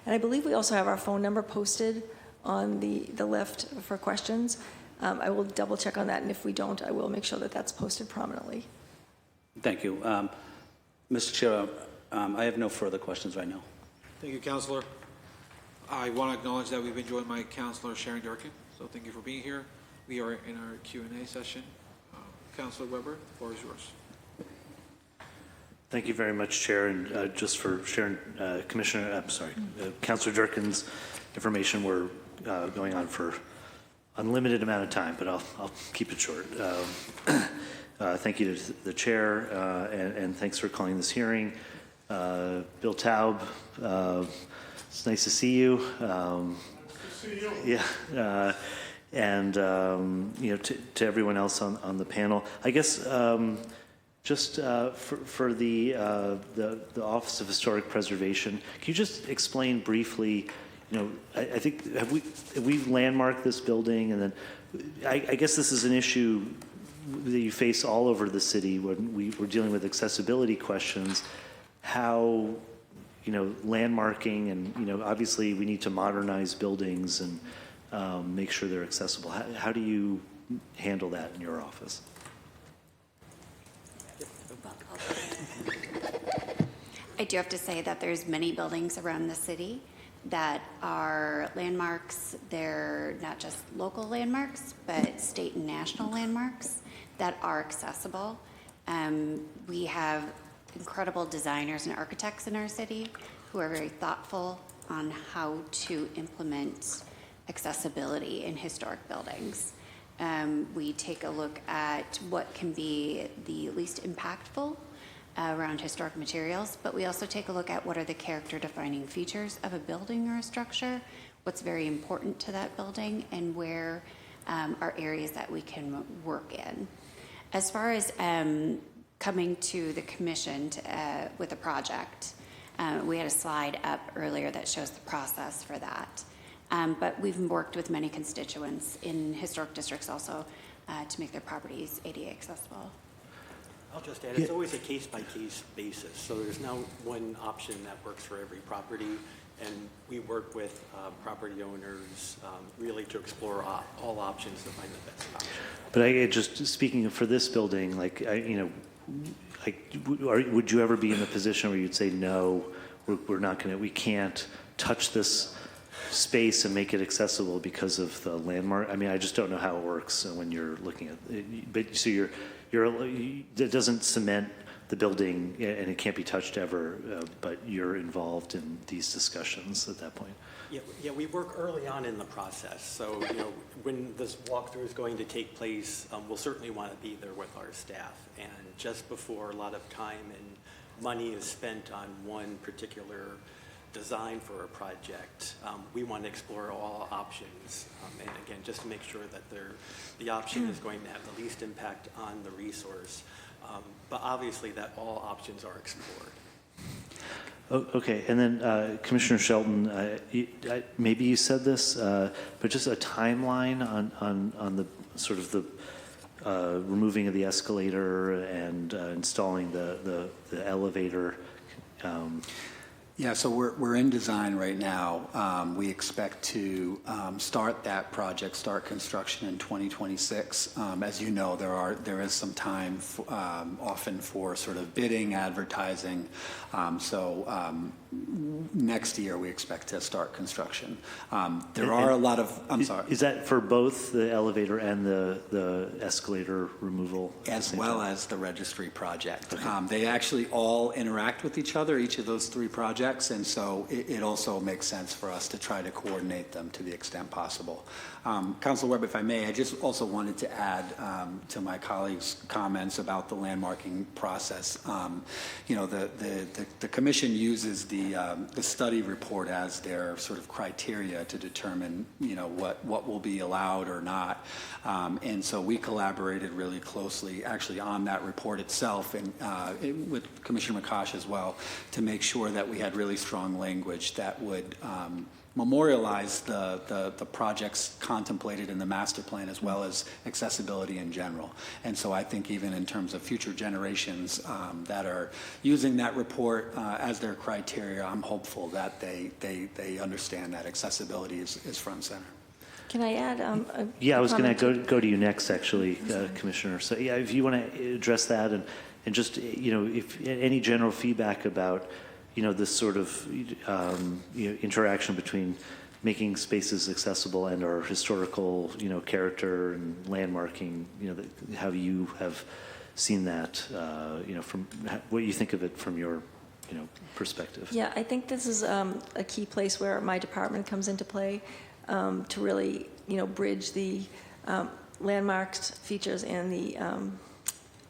Speaker 4: And I believe we also have our phone number posted on the lift for questions. I will double check on that, and if we don't, I will make sure that that's posted prominently.
Speaker 2: Thank you. Mr. Chair, I have no further questions right now.
Speaker 1: Thank you, Councillor. I want to acknowledge that we've enjoyed my Councillor Sharon Durkin, so thank you for being here. We are in our Q&A session. Councillor Weber, the floor is yours.
Speaker 8: Thank you very much, Chair, and just for sharing Councillor Durkin's information. We're going on for unlimited amount of time, but I'll keep it short. Thank you to the Chair, and thanks for calling this hearing. Bill Taub, it's nice to see you.
Speaker 7: Nice to see you.
Speaker 8: Yeah, and to everyone else on the panel, I guess. Just for the Office of Historic Preservation, can you just explain briefly? I think have we landmarked this building, and then I guess this is an issue that you face all over the city when we're dealing with accessibility questions. How landmarking, and obviously we need to modernize buildings and make sure they're accessible. How do you handle that in your office?
Speaker 6: I do have to say that there's many buildings around the city that are landmarks. They're not just local landmarks, but state and national landmarks that are accessible. We have incredible designers and architects in our city who are very thoughtful on how to implement accessibility in historic buildings. We take a look at what can be the least impactful around historic materials, but we also take a look at what are the character defining features of a building or a structure, what's very important to that building, and where are areas that we can work in. As far as coming to the commission with a project, we had a slide up earlier that shows the process for that. But we've worked with many constituents in historic districts also to make their properties ADA accessible.
Speaker 5: I'll just add, it's always a case-by-case basis, so there's no one option that works for every property, and we work with property owners really to explore all options to find the best option.
Speaker 8: But I just speaking for this building, like, would you ever be in a position where you'd say, no, we're not going to, we can't touch this space and make it accessible because of the landmark? I mean, I just don't know how it works when you're looking at it. But so it doesn't cement the building and it can't be touched ever, but you're involved in these discussions at that point.
Speaker 5: Yeah, we work early on in the process. So, when this walkthrough is going to take place, we'll certainly want to be there with our staff. And just before a lot of time and money is spent on one particular design for a project, we want to explore all options. And again, just to make sure that the option is going to have the least impact on the resource. But obviously that all options are explored.
Speaker 8: Okay, and then Commissioner Shelton, maybe you said this, but just a timeline on the sort of the removing of the escalator and installing the elevator.
Speaker 3: Yeah, so we're in design right now. We expect to start that project, start construction in 2026. As you know, there is some time often for sort of bidding, advertising. Next year we expect to start construction. There are a lot of, I'm sorry.
Speaker 8: Is that for both the elevator and the escalator removal?
Speaker 3: As well as the registry project. Okay. They actually all interact with each other, each of those three projects, and so it also makes sense for us to try to coordinate them to the extent possible. Councilor Webb, if I may, I just also wanted to add to my colleagues' comments about the landmarking process. The commission uses the study report as their sort of criteria to determine what will be allowed or not, and so we collaborated really closely actually on that report itself and with Commissioner McCosh as well to make sure that we had really strong language that would memorialize the projects contemplated in the master plan as well as accessibility in general. And so I think even in terms of future generations that are using that report as their criteria, I'm hopeful that they understand that accessibility is front and center.
Speaker 4: Can I add
Speaker 8: I was going to go to you next, actually, Commissioner. So yeah, if you want to address that and just, if any general feedback about this sort of interaction between making spaces accessible and our historical, character and landmarking, how you have seen that, from what you think of it from your, perspective.
Speaker 4: Yeah, I think this is a key place where my department comes into play to really, bridge the landmarked features and the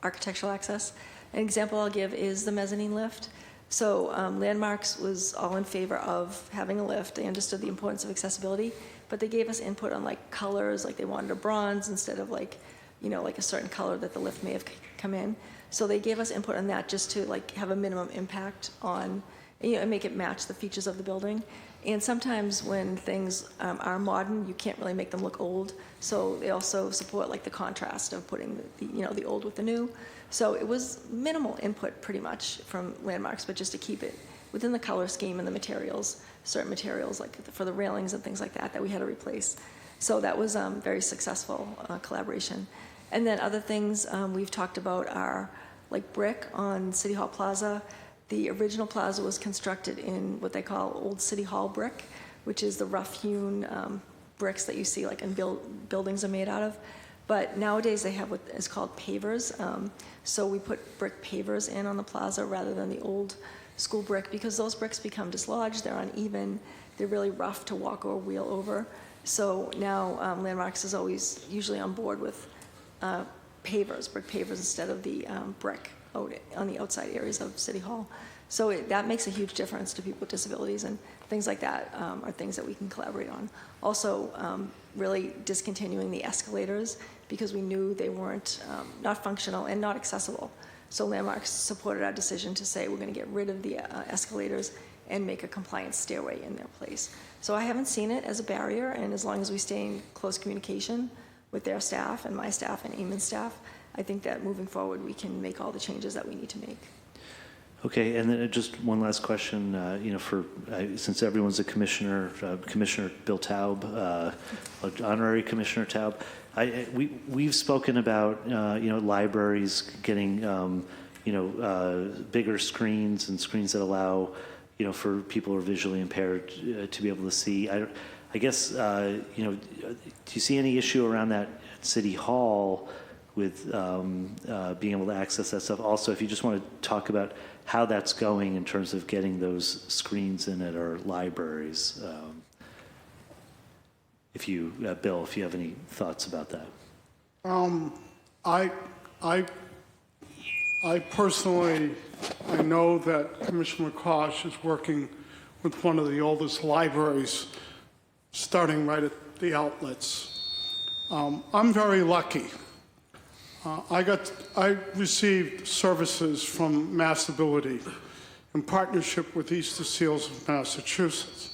Speaker 4: architectural access. An example I'll give is the mezzanine lift. So Landmarks was all in favor of having a lift. They understood the importance of accessibility, but they gave us input on colors, they wanted a bronze instead of a certain color that the lift may have come in. So they gave us input on that just to have a minimum impact on, and make it match the features of the building. And sometimes when things are modern, you can't really make them look old. So they also support the contrast of putting the old with the new. So it was minimal input pretty much from Landmarks, but just to keep it within the color scheme and the materials, certain materials for the railings and things like that we had to replace. So that was very successful collaboration. And then other things we've talked about are brick on City Hall Plaza. The original plaza was constructed in what they call Old City Hall brick, which is the rough-hewn bricks that you see like in buildings are made out of. But nowadays they have what is called pavers. So we put brick pavers in on the plaza rather than the old school brick because those bricks become dislodged, they're uneven, they're really rough to walk or wheel over. So now Landmarks is always usually on board with pavers, brick pavers instead of the brick out on the outside areas of City Hall. So that makes a huge difference to people with disabilities, and things like that are things that we can collaborate on. Also, really discontinuing the escalators because we knew they weren't not functional and not accessible. So Landmarks supported our decision to say we're going to get rid of the escalators and make a compliant stairway in their place. So I haven't seen it as a barrier, and as long as we stay in close communication with their staff and my staff and Eamon's staff, I think that moving forward we can make all the changes that we need to make.
Speaker 8: Okay, and then just one last question, since everyone's a commissioner, Commissioner Bill Taub, honorary Commissioner Taub, we've spoken about, libraries getting, bigger screens and screens that allow, for people who are visually impaired to be able to see. I guess, do you see any issue around that at City Hall with being able to access that stuff? Also, if you just want to talk about how that's going in terms of getting those screens in at our libraries. Bill, if you have any thoughts about that.
Speaker 7: I personally, I know that Commissioner McCosh is working with one of the oldest libraries, starting right at the outlets. I'm very lucky. I received services from Massability in partnership with Easter Seals of Massachusetts.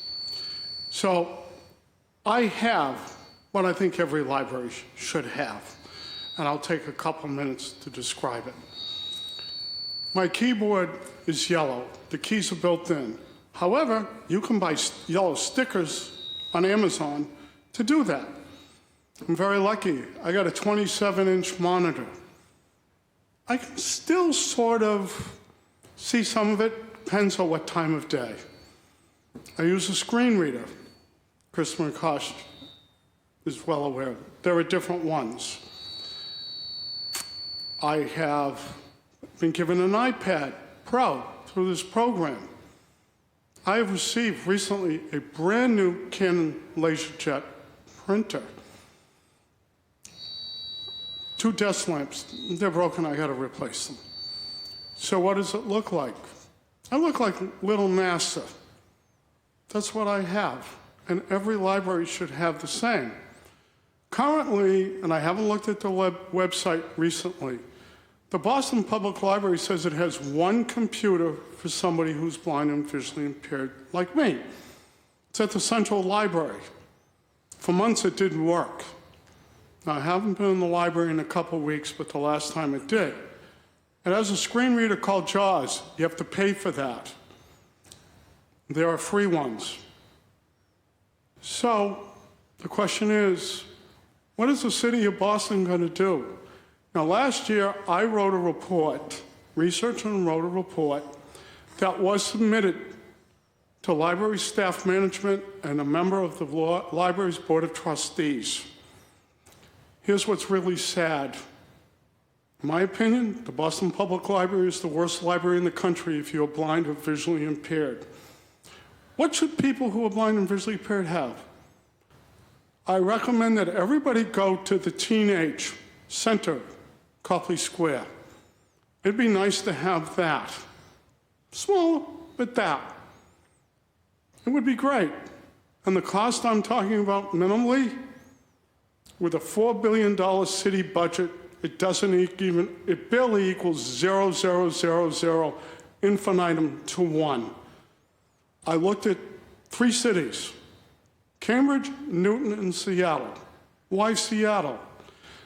Speaker 7: So I have what I think every library should have, and I'll take a couple minutes to describe it. My keyboard is yellow. The keys are built in. However, you can buy yellow stickers on Amazon to do that. I'm very lucky. I got a 27-inch monitor. I can still sort of see some of it, depends on what time of day. I use a screen reader. Chris McCosh is well aware. There are different ones. I have been given an iPad Pro through this program. I have received recently a brand new Canon LaserJet printer. 2 desk lamps, they're broken, I gotta replace them. So what does it look like? I look like little NASA. That's what I have, and every library should have the same. Currently, and I haven't looked at the website recently, the Boston Public Library says it has 1 computer for somebody who's blind and visually impaired, like me. It's at the Central Library. For months it didn't work. Now, I haven't been in the library in a couple weeks, but the last time it did. It has a screen reader called JAWS. You have to pay for that. There are free ones. So the question is, what is the city of Boston going to do? Now, last year, I wrote a report, researched and wrote a report that was submitted to library staff management and a member of the library's board of trustees. Here's what's really sad. In my opinion, the Boston Public Library is the worst library in the country if you're blind or visually impaired. What should people who are blind and visually impaired have? I recommend that everybody go to the Teenage Center, Copley Square. It'd be nice to have that. Small, but that. It would be great. And the cost I'm talking about minimally, with a $4 billion city budget, it barely equals 0.000 infinitum to 1. I looked at 3 cities, Cambridge, Newton, and Seattle. Why Seattle?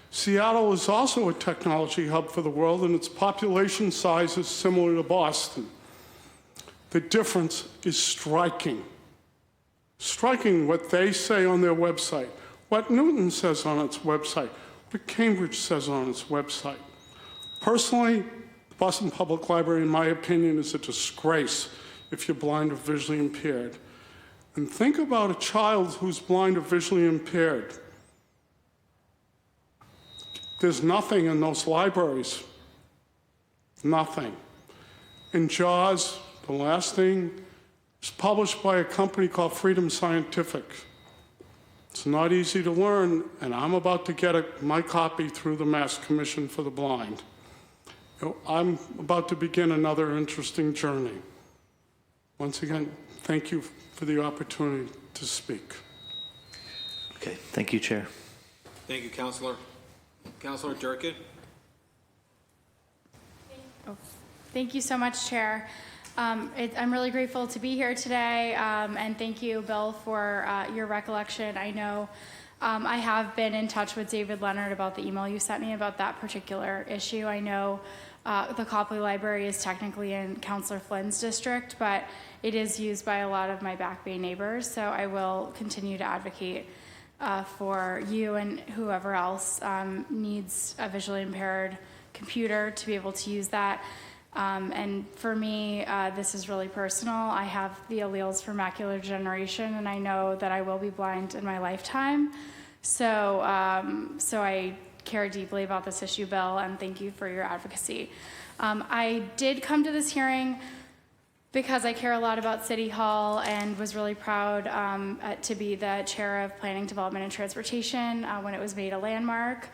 Speaker 7: Seattle is also a technology hub for the world, and its population size is similar to Boston. The difference is striking. Striking what they say on their website, what Newton says on its website, what Cambridge says on its website. Personally, Boston Public Library, in my opinion, is a disgrace if you're blind or visually impaired. And think about a child who's blind or visually impaired. There's nothing in those libraries. Nothing. In JAWS, the last thing, is published by a company called Freedom Scientific. It's not easy to learn, and I'm about to get my copy through the Mass Commission for the Blind. I'm about to begin another interesting journey. Once again, thank you for the opportunity to speak.
Speaker 8: Okay, thank you, Chair.
Speaker 1: Thank you, Councillor. Councillor Durkin?
Speaker 9: Thank you so much, Chair. I'm really grateful to be here today, and thank you, Bill, for your recollection. I know I have been in touch with David Leonard about the email you sent me about that particular issue. I know the Copley Library is technically in Councillor Flynn's district, but it is used by a lot of my Back Bay neighbors, so I will continue to advocate for you and whoever else needs a visually impaired computer to be able to use that. And for me, this is really personal. I have the alleles for macular degeneration, and I know that I will be blind in my lifetime. So I care deeply about this issue, Bill, and thank you for your advocacy. I did come to this hearing because I care a lot about City Hall and was really proud to be the chair of Planning, Development, and Transportation when it was made a landmark.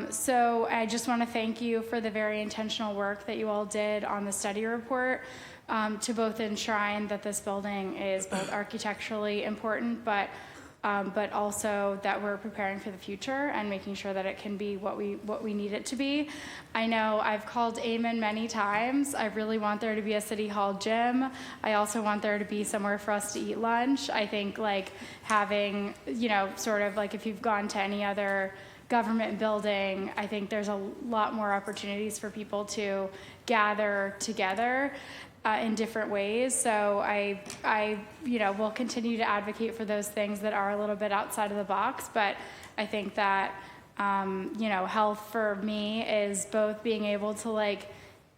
Speaker 9: So I just want to thank you for the very intentional work that you all did on the study report to both enshrine that this building is both architecturally important, but also that we're preparing for the future and making sure that it can be what we need it to be. I know I've called Eamon many times. I really want there to be a City Hall gym. I also want there to be somewhere for us to eat lunch. I think like having, sort of like if you've gone to any other government building, I think there's a lot more opportunities for people to gather together in different ways. So I will continue to advocate for those things that are a little bit outside of the box. But I think that, health for me is both being able to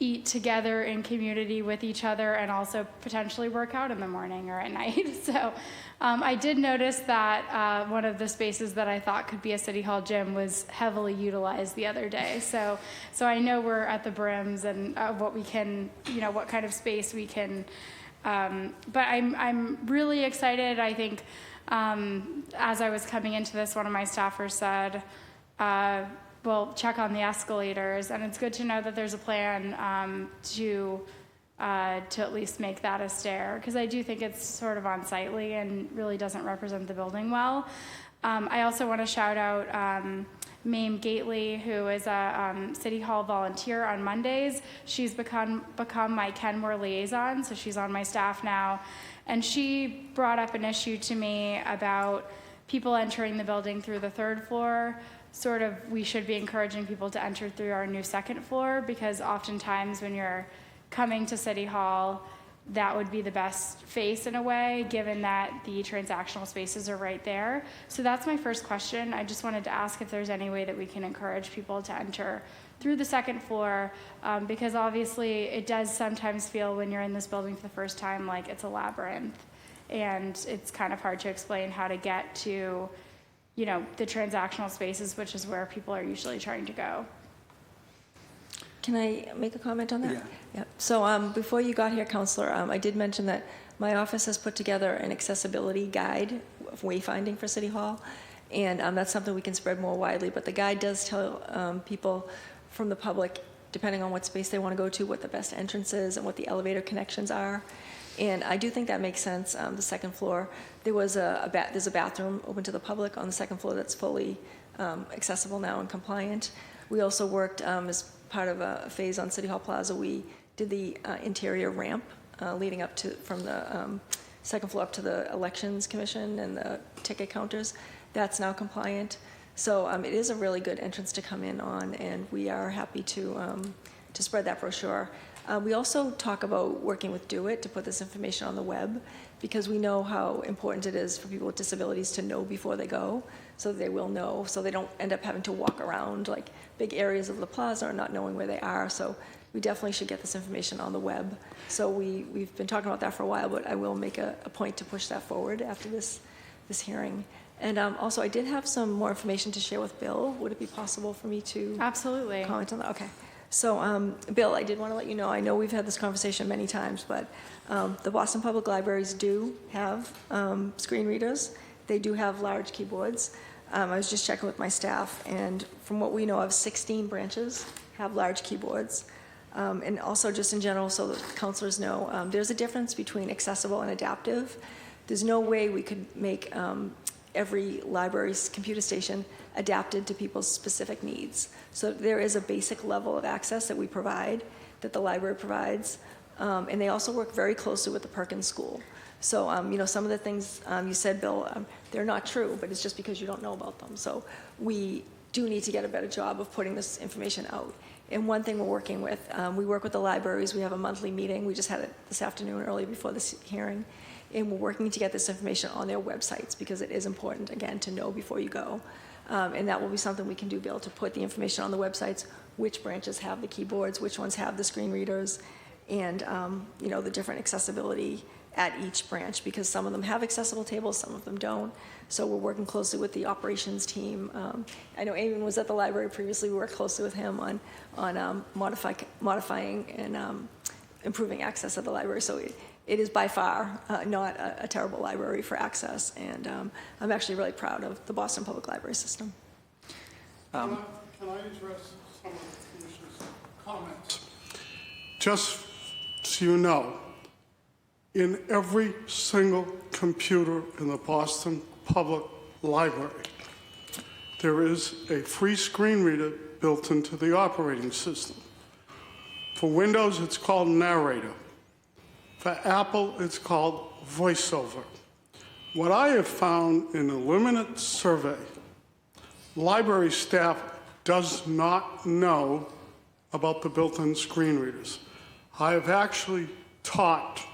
Speaker 9: eat together in community with each other and also potentially work out in the morning or at night. So I did notice that one of the spaces that I thought could be a City Hall gym was heavily utilized the other day. So I know we're at the brims and what we can, what kind of space we can, but I'm really excited. I think as I was coming into this, one of my staffers said, well, check on the escalators, and it's good to know that there's a plan to at least make that a stair, because I do think it's sort of unsightly and really doesn't represent the building well. I also want to shout out Mame Gately, who is a City Hall volunteer on Mondays. She's become my Kenmore liaison, so she's on my staff now, and she brought up an issue to me about people entering the building through the third floor. Sort of, we should be encouraging people to enter through our new second floor, because oftentimes when you're coming to City Hall, that would be the best face in a way, given that the transactional spaces are right there. So that's my first question. I just wanted to ask if there's any way that we can encourage people to enter through the second floor, because obviously it does sometimes feel when you're in this building for the first time like it's a labyrinth, and it's kind of hard to explain how to get to the transactional spaces, which is where people are usually trying to go.
Speaker 4: Can I make a comment on that?
Speaker 3: Yeah.
Speaker 4: So before you got here, Counselor, I did mention that my office has put together an accessibility guide of wayfinding for City Hall, and that's something we can spread more widely. But the guide does tell people from the public, depending on what space they want to go to, what the best entrance is and what the elevator connections are. And I do think that makes sense. The second floor, there's a bathroom open to the public on the second floor that's fully accessible now and compliant. We also worked as part of a phase on City Hall Plaza. We did the interior ramp leading up to from the second floor up to the Elections Commission and the ticket counters. That's now compliant. So it is a really good entrance to come in on, and we are happy to spread that brochure. We also talk about working with Do It to put this information on the web, because we know how important it is for people with disabilities to know before they go, so they will know, so they don't end up having to walk around like big areas of the plaza or not knowing where they are. So we definitely should get this information on the web. So we've been talking about that for a while, but I will make a point to push that forward after this hearing. And also, I did have some more information to share with Bill. Would it be possible for me to
Speaker 9: Absolutely.
Speaker 4: comment on that? Okay. So, Bill, I did want to let you know, I know we've had this conversation many times, but the Boston Public Libraries do have screen readers. They do have large keyboards. I was just checking with my staff, and from what we know of, 16 branches have large keyboards. And also, just in general, so that counselors know, there's a difference between accessible and adaptive. There's no way we could make every library's computer station adapted to people's specific needs. So there is a basic level of access that we provide, that the library provides, and they also work very closely with the Perkins School. So, some of the things you said, Bill, they're not true, but it's just because you don't know about them. So we do need to get a better job of putting this information out. And one thing we're working with, we work with the libraries. We have a monthly meeting. We just had it this afternoon, early before this hearing. And we're working to get this information on their websites because it is important, again, to know before you go. And that will be something we can do, Bill, to put the information on the websites, which branches have the keyboards, which ones have the screen readers, and, the different accessibility at each branch, because some of them have accessible tables, some of them don't. So we're working closely with the operations team. I know Eamon was at the library previously. We worked closely with him on modifying and improving access at the library. So it is by far not a terrible library for access, and I'm actually really proud of the Boston Public Library system.
Speaker 7: Can I address some of the Commissioner's comments? Just so you know, in every single computer in the Boston Public Library, there is a free screen reader built into the operating system. For Windows, it's called Narrator. For Apple, it's called VoiceOver. What I have found in a limited survey, library staff does not know about the built-in screen readers. I have actually taught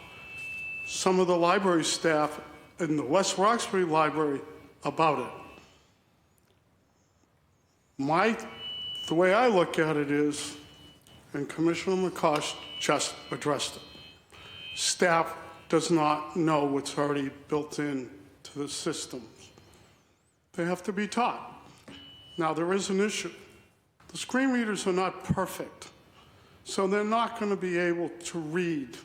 Speaker 7: some of the library staff in the West Roxbury Library about it. The way I look at it is, and Commissioner McCosh just addressed it, staff does not know what's already built in to the systems. They have to be taught. Now, there is an issue. The screen readers are not perfect, so they're not going to be able to read.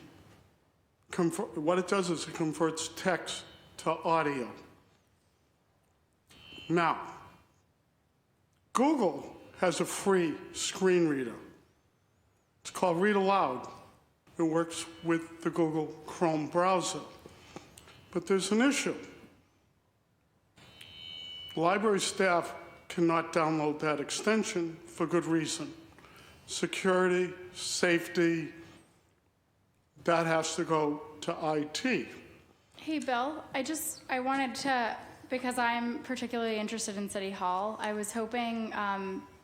Speaker 7: What it does is it converts text to audio. Now, Google has a free screen reader. It's called Read Aloud. It works with the Google Chrome browser. But there's an issue. Library staff cannot download that extension for good reason. Security, safety, that has to go to IT.
Speaker 9: Hey, Bill, I wanted to, because I'm particularly interested in City Hall, I was hoping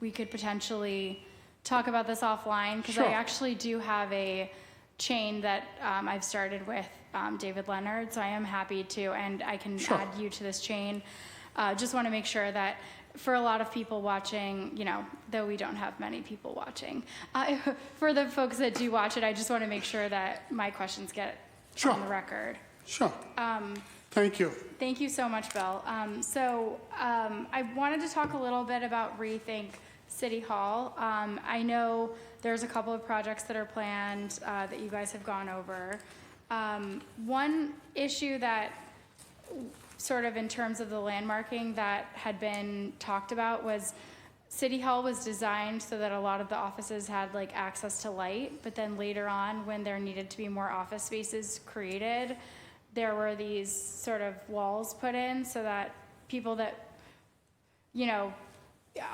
Speaker 9: we could potentially talk about this offline, because
Speaker 7: Sure.
Speaker 9: I actually do have a chain that I've started with David Leonard, so I am happy to, and I can
Speaker 7: Sure.
Speaker 9: add you to this chain. Just want to make sure that for a lot of people watching, though we don't have many people watching, for the folks that do watch it, I just want to make sure that my questions get
Speaker 7: Sure.
Speaker 9: on the record.
Speaker 7: Sure. Thank you.
Speaker 9: Thank you so much, Bill. I wanted to talk a little bit about Rethink City Hall. I know there's a couple of projects that are planned that you guys have gone over. One issue that sort of in terms of the landmarking that had been talked about was City Hall was designed so that a lot of the offices had access to light, but then later on when there needed to be more office spaces created, there were these sort of walls put in so that people that,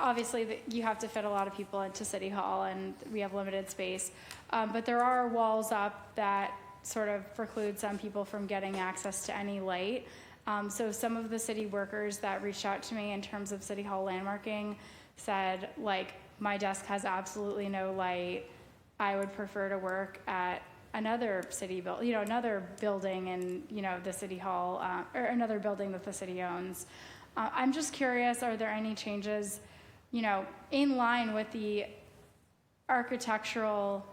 Speaker 9: obviously you have to fit a lot of people into City Hall and we have limited space, but there are walls up that sort of preclude some people from getting access to any light. So some of the city workers that reached out to me in terms of City Hall landmarking said, my desk has absolutely no light. I would prefer to work at another another building in, the City Hall, or another building that the city owns. I'm just curious, are there any changes, in line with the architectural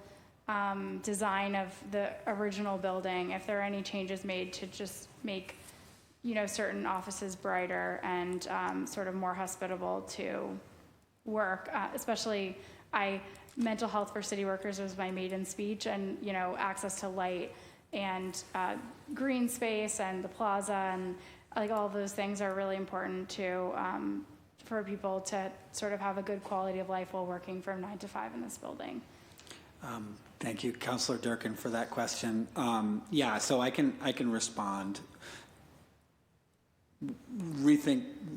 Speaker 9: design of the original building, if there are any changes made to just make, certain offices brighter and sort of more hospitable to work, especially mental health for city workers was my maiden speech, and, access to light and green space and the plaza and like all of those things are really important to for people to sort of have a good quality of life while working from 9 to 5 in this building.
Speaker 3: Thank you, Councilor Durkin, for that question. Yeah, so I can respond.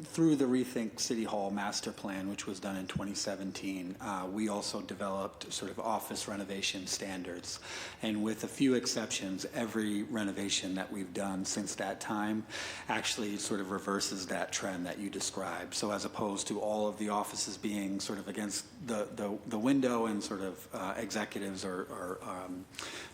Speaker 3: Through the Rethink City Hall master plan, which was done in 2017, we also developed sort of office renovation standards. And with a few exceptions, every renovation that we've done since that time actually sort of reverses that trend that you described. So as opposed to all of the offices being sort of against the window and sort of executives or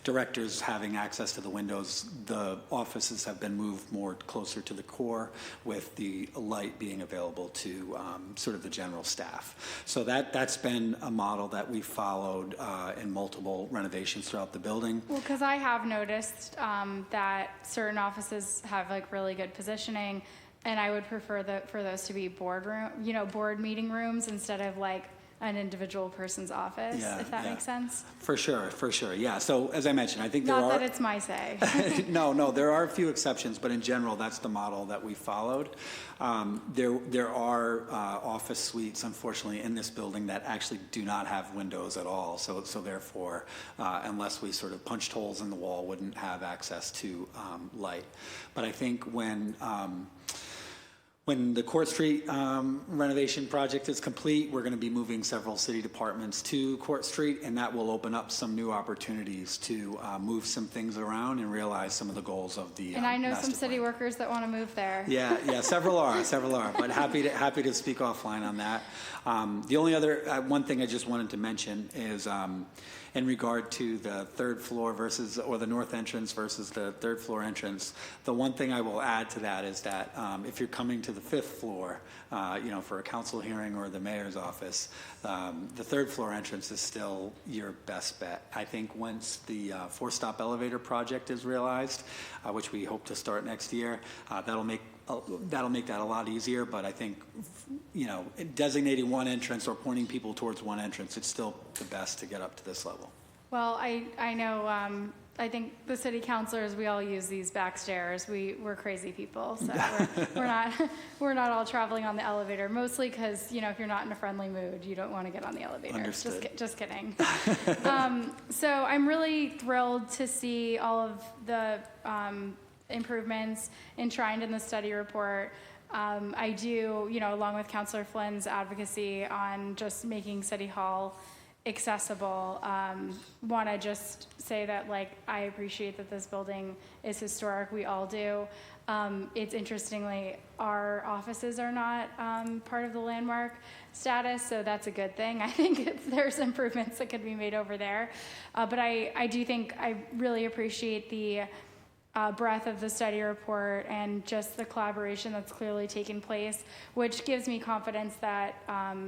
Speaker 3: directors having access to the windows, the offices have been moved more closer to the core, with the light being available to sort of the general staff. So that's been a model that we followed in multiple renovations throughout the building.
Speaker 9: Well, because I have noticed that certain offices have like really good positioning, and I would prefer for those to be board meeting rooms instead of like an individual person's office, if that makes sense.
Speaker 3: For sure, yeah. So as I mentioned, I think there
Speaker 9: Not that it's my say.
Speaker 3: No, there are a few exceptions, but in general, that's the model that we followed. There are office suites, unfortunately, in this building that actually do not have windows at all. So therefore, unless we sort of punched holes in the wall, wouldn't have access to light. But I think when the Court Street renovation project is complete, we're going to be moving several city departments to Court Street, and that will open up some new opportunities to move some things around and realize some of the goals of the
Speaker 9: And I know
Speaker 3: master
Speaker 9: some city
Speaker 3: plan.
Speaker 9: workers that want to move there.
Speaker 3: Yeah, several are, but happy to speak offline on that. The only other one thing I just wanted to mention is in regard to the third floor or the north entrance versus the third floor entrance. The one thing I will add to that is that if you're coming to the fifth floor, for a council hearing or the mayor's office, the third floor entrance is still your best bet. I think once the four-stop elevator project is realized, which we hope to start next year, that'll make that a lot easier. But I think, designating one entrance or pointing people towards one entrance, it's still the best to get up to this level.
Speaker 9: Well, I know, I think the city councilors, we all use these back stairs. We're crazy people, so we're not all traveling on the elevator, mostly because, if you're not in a friendly mood, you don't want to get on the elevator.
Speaker 3: Understood.
Speaker 9: Just kidding. So I'm really thrilled to see all of the improvements enshrined in the study report. I do, along with Councilor Flynn's advocacy on just making City Hall accessible, want to just say that, I appreciate that this building is historic. We all do. It's interestingly, our offices are not part of the landmark status, so that's a good thing. I think there's improvements that could be made over there. But I do think I really appreciate the breadth of the study report and just the collaboration that's clearly taken place, which gives me confidence that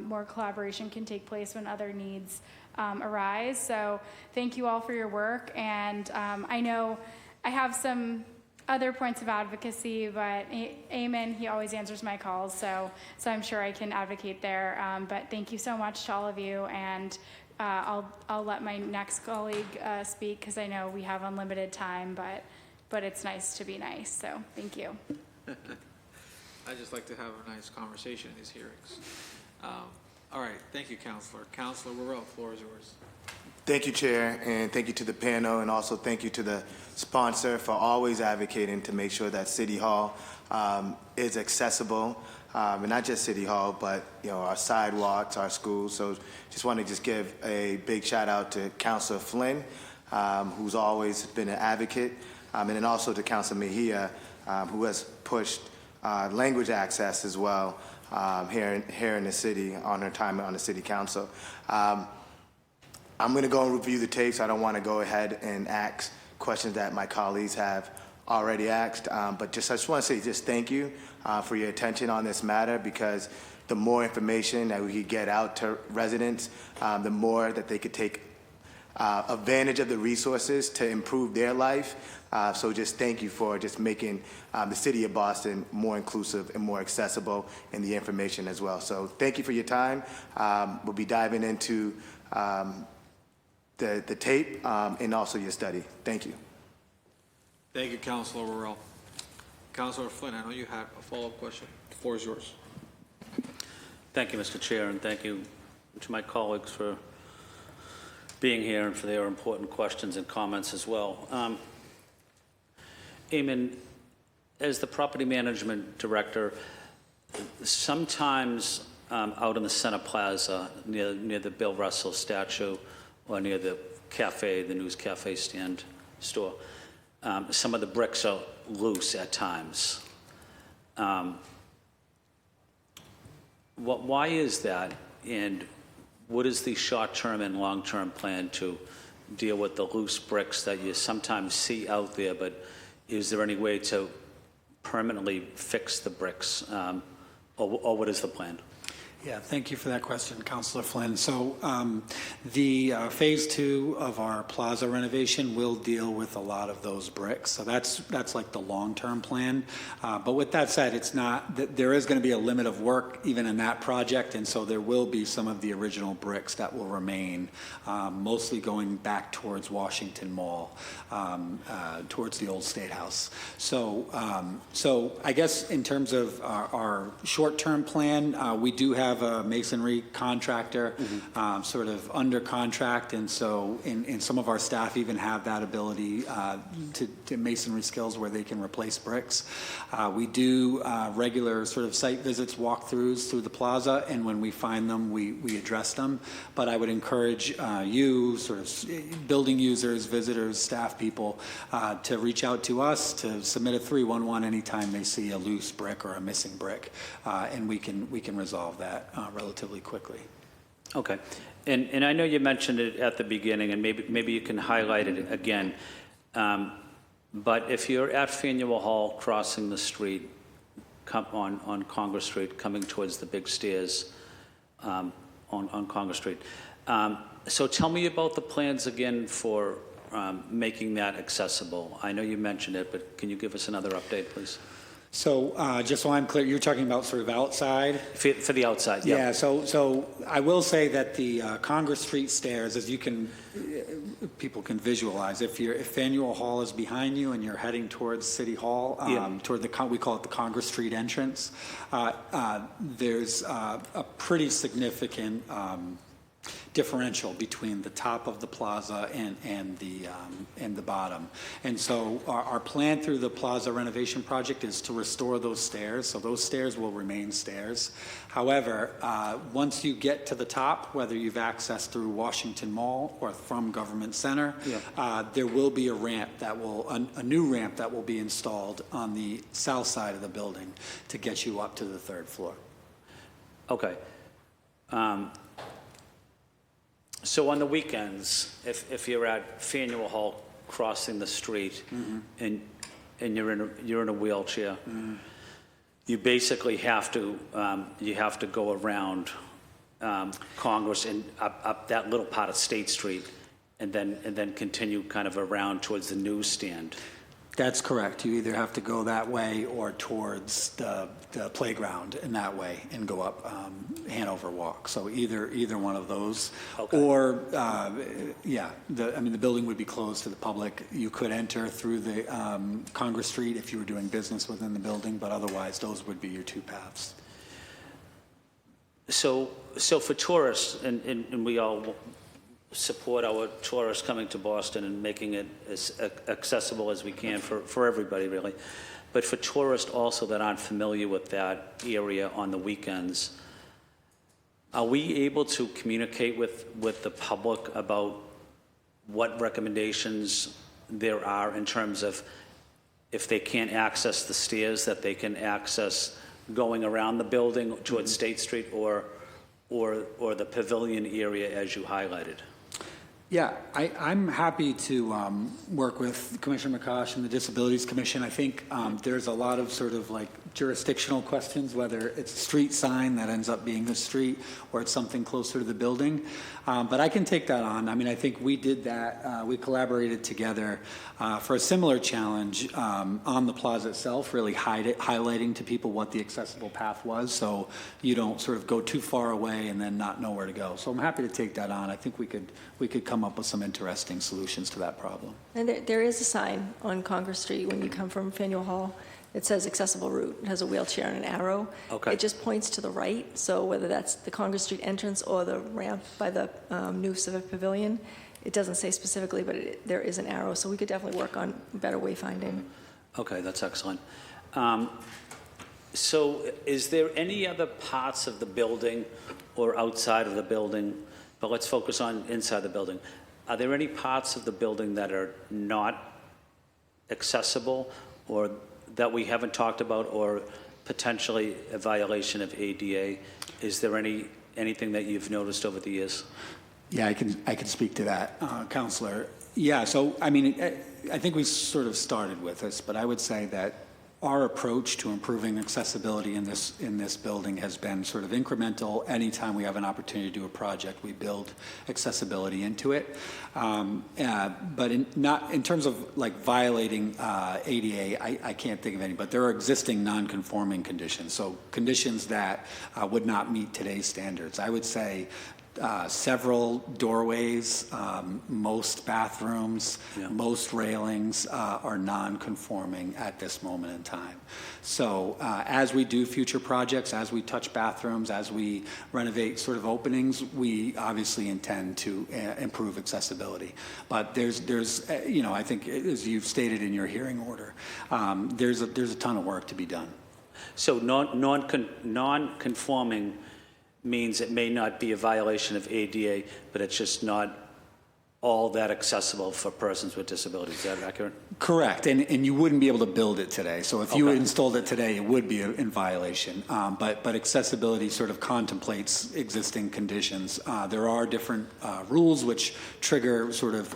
Speaker 9: more collaboration can take place when other needs arise. So thank you all for your work. And I know I have some other points of advocacy, but Eamon, he always answers my calls, so I'm sure I can advocate there. But thank you so much to all of you, and I'll let my next colleague speak because I know we have unlimited time, but it's nice to be nice, so thank you.
Speaker 1: I just like to have a nice conversation in these hearings. All right, thank you, Councilor. Councilor Worrell, the floor is yours.
Speaker 10: Thank you, Chair, and thank you to the panel, and also thank you to the sponsor for always advocating to make sure that City Hall is accessible, and not just City Hall, but our sidewalks, our schools. So just want to give a big shout out to Councilor Flynn, who's always been an advocate, and then also to Councilor Mejia, who has pushed language access as well here in the city on her time on the City Council. I'm going to go and review the tapes. I don't want to go ahead and ask questions that my colleagues have already asked, but I just want to say thank you for your attention on this matter, because the more information that we could get out to residents, the more that they could take advantage of the resources to improve their life. So just thank you for just making the city of Boston more inclusive and more accessible in the information as well. So thank you for your time. We'll be diving into the tape and also your study. Thank you.
Speaker 1: Thank you, Councilor Worrell. Councilor Flynn, I know you had a follow-up question. The floor is yours.
Speaker 2: Thank you, Mr. Chair, and thank you to my colleagues for being here and for their important questions and comments as well. Eamon, as the property management director, sometimes out in the center plaza near the Bill Russell statue or near the cafe, the News Cafe stand store, some of the bricks are loose at times. Why is that? And what is the short-term and long-term plan to deal with the loose bricks that you sometimes see out there, but is there any way to permanently fix the bricks, or what is the plan?
Speaker 3: Yeah, thank you for that question, Councilor Flynn. So the phase 2 of our plaza renovation will deal with a lot of those bricks. So that's like the long-term plan. But with that said, it's not that there is going to be a limit of work even in that project, and so there will be some of the original bricks that will remain, mostly going back towards Washington Mall, towards the old State House. So I guess in terms of our short-term plan, we do have a masonry contractor sort of under contract, and so in some of our staff even have that ability to masonry skills where they can replace bricks. We do regular sort of site visits, walkthroughs through the plaza, and when we find them, we address them. But I would encourage you, sort of building users, visitors, staff people, to reach out to us, to submit a 311 anytime they see a loose brick or a missing brick, and we can resolve that relatively quickly.
Speaker 2: Okay. And I know you mentioned it at the beginning, and maybe you can highlight it again. But if you're at Faneuil Hall crossing the street on Congress Street, coming towards the big stairs on Congress Street. So tell me about the plans again for making that accessible. I know you mentioned it, but can you give us another update, please?
Speaker 3: So just so I'm clear, you're talking about sort of outside?
Speaker 2: For the outside, yeah.
Speaker 3: Yeah, so I will say that the Congress Street stairs, as people can visualize, if Faneuil Hall is behind you and you're heading towards City Hall, toward we call it the Congress Street entrance, there's a pretty significant differential between the top of the plaza and the bottom. And so our plan through the plaza renovation project is to restore those stairs. So those stairs will remain stairs. However, once you get to the top, whether you've accessed through Washington Mall or from Government Center, there will be a new ramp that will be installed on the south side of the building to get you up to the third floor.
Speaker 2: Okay. So on the weekends, if you're at Faneuil Hall crossing the street and you're in a wheelchair, you basically have to go around Congress and up that little part of State Street, and then continue kind of around towards the newsstand.
Speaker 3: That's correct. You either have to go that way or towards the playground in that way and go up Hanover Walk. So either one of those.
Speaker 2: Okay.
Speaker 3: Or, the building would be closed to the public. You could enter through the Congress Street if you were doing business within the building, but otherwise those would be your two paths.
Speaker 2: So for tourists, and we all support our tourists coming to Boston and making it as accessible as we can for everybody, really. But for tourists also that aren't familiar with that area on the weekends, are we able to communicate with the public about what recommendations there are in terms of if they can't access the stairs, that they can access going around the building towards State Street or the pavilion area as you highlighted?
Speaker 3: Yeah, I'm happy to work with Commissioner McCosh and the Disabilities Commission. I think there's a lot of sort of like jurisdictional questions, whether it's a street sign that ends up being the street or it's something closer to the building. But I can take that on. I mean, I think we did that. We collaborated together for a similar challenge on the plaza itself, really highlighting to people what the accessible path was, so you don't sort of go too far away and then not know where to go. So I'm happy to take that on. I think we could come up with some interesting solutions to that problem.
Speaker 4: And there is a sign on Congress Street when you come from Faneuil Hall. It says accessible route. It has a wheelchair and an arrow.
Speaker 2: Okay.
Speaker 4: It just points to the right. So whether that's the Congress Street entrance or the ramp by the new Civic Pavilion, it doesn't say specifically, but there is an arrow. So we could definitely work on better wayfinding.
Speaker 2: Okay, that's excellent. So is there any other parts of the building or outside of the building, but let's focus on inside the building. Are there any parts of the building that are not accessible or that we haven't talked about, or potentially a violation of ADA? Is there anything that you've noticed over the years?
Speaker 3: Yeah, I can speak to that, Counselor. Yeah, so I mean, I think we sort of started with this, but I would say that our approach to improving accessibility in this building has been sort of incremental. Anytime we have an opportunity to do a project, we build accessibility into it. But not in terms of like violating ADA, I can't think of any. But there are existing non-conforming conditions, so conditions that would not meet today's standards. I would say several doorways, most bathrooms,
Speaker 2: Yeah.
Speaker 3: most railings are non-conforming at this moment in time. So as we do future projects, as we touch bathrooms, as we renovate sort of openings, we obviously intend to improve accessibility. But there's you know, I think as you've stated in your hearing order, there's a ton of work to be done.
Speaker 2: So non-conforming means it may not be a violation of ADA, but it's just not all that accessible for persons with disabilities. Is that accurate?
Speaker 3: Correct, and you wouldn't be able to build it today. So if you
Speaker 2: Okay.
Speaker 3: installed it today, it would be in violation. But accessibility sort of contemplates existing conditions. There are different rules which trigger sort of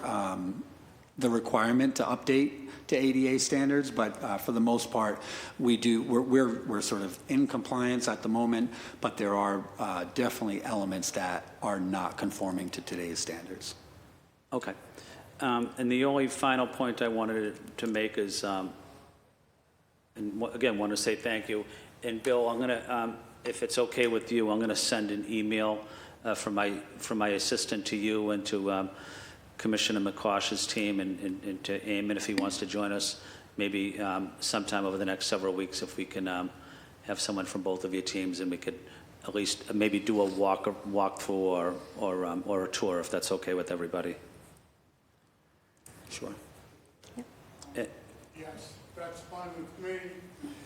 Speaker 3: the requirement to update to ADA standards, but for the most part, we're sort of in compliance at the moment, but there are definitely elements that are not conforming to today's standards.
Speaker 2: Okay. And the only final point I wanted to make is, and again, want to say thank you. And Bill, I'm going to, if it's okay with you, I'm going to send an email from my assistant to you and to Commissioner McCosh's team and to Eamon if he wants to join us, maybe sometime over the next several weeks, if we can have someone from both of your teams and we could at least maybe do a walkthrough or a tour, if that's okay with everybody.
Speaker 3: Sure.
Speaker 7: Yes, that's fine with me.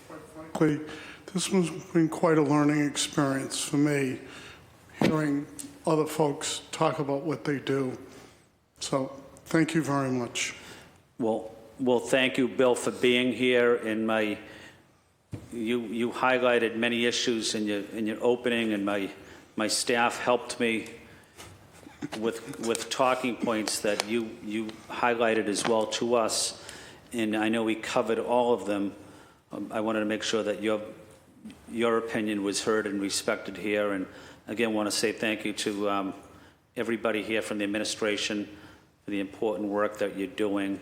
Speaker 7: Quite frankly, this has been quite a learning experience for me, hearing other folks talk about what they do. So thank you very much.
Speaker 2: Well, thank you, Bill, for being here. And you highlighted many issues in your opening, and my staff helped me with talking points that you highlighted as well to us. And I know we covered all of them. I wanted to make sure that your opinion was heard and respected here. And again, want to say thank you to everybody here from the administration for the important work that you're doing.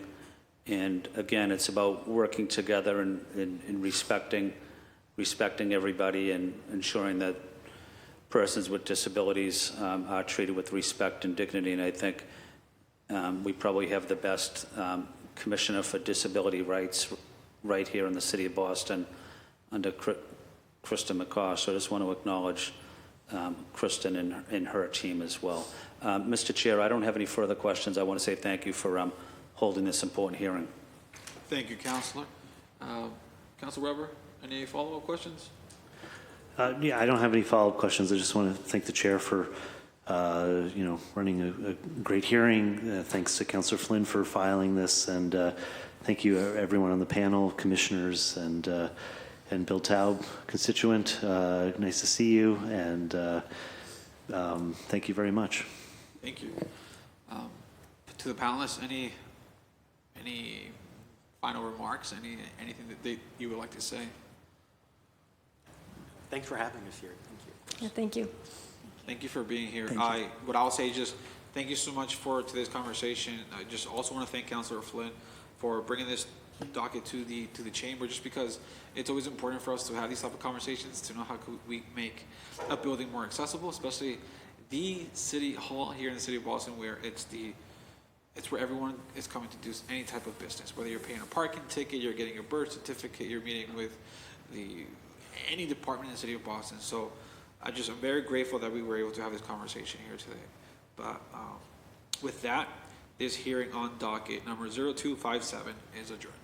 Speaker 2: And again, it's about working together and respecting everybody and ensuring that persons with disabilities are treated with respect and dignity. And I think we probably have the best Commissioner for Disability Rights right here in the city of Boston under Kristen McCosh. So I just want to acknowledge Kristen and her team as well. Mr. Chair, I don't have any further questions. I want to say thank you for holding this important hearing.
Speaker 1: Thank you, Counselor. Counselor Weber, any follow-up questions?
Speaker 8: Yeah, I don't have any follow-up questions. I just want to thank the chair for, running a great hearing. Thanks to Councillor Flynn for filing this, and thank you everyone on the panel, commissioners, and Bill Taub, constituent. Nice to see you, and thank you very much.
Speaker 1: Thank you. To the panelists, any final remarks? Anything that you would like to say?
Speaker 5: Thanks for having us here. Thank you.
Speaker 4: Yeah, thank you.
Speaker 1: Thank you for being here.
Speaker 3: Thank you.
Speaker 1: What I'll say is just thank you so much for today's conversation. I just also want to thank Councilor Flynn for bringing this docket to the chamber, just because it's always important for us to have these type of conversations to know how could we make a building more accessible, especially the city hall here in the city of Boston, where it's where everyone is coming to do any type of business, whether you're paying a parking ticket, you're getting a birth certificate, you're meeting with any department in the city of Boston. So I'm very grateful that we were able to have this conversation here today. But with that, this hearing on docket number 0257 is adjourned.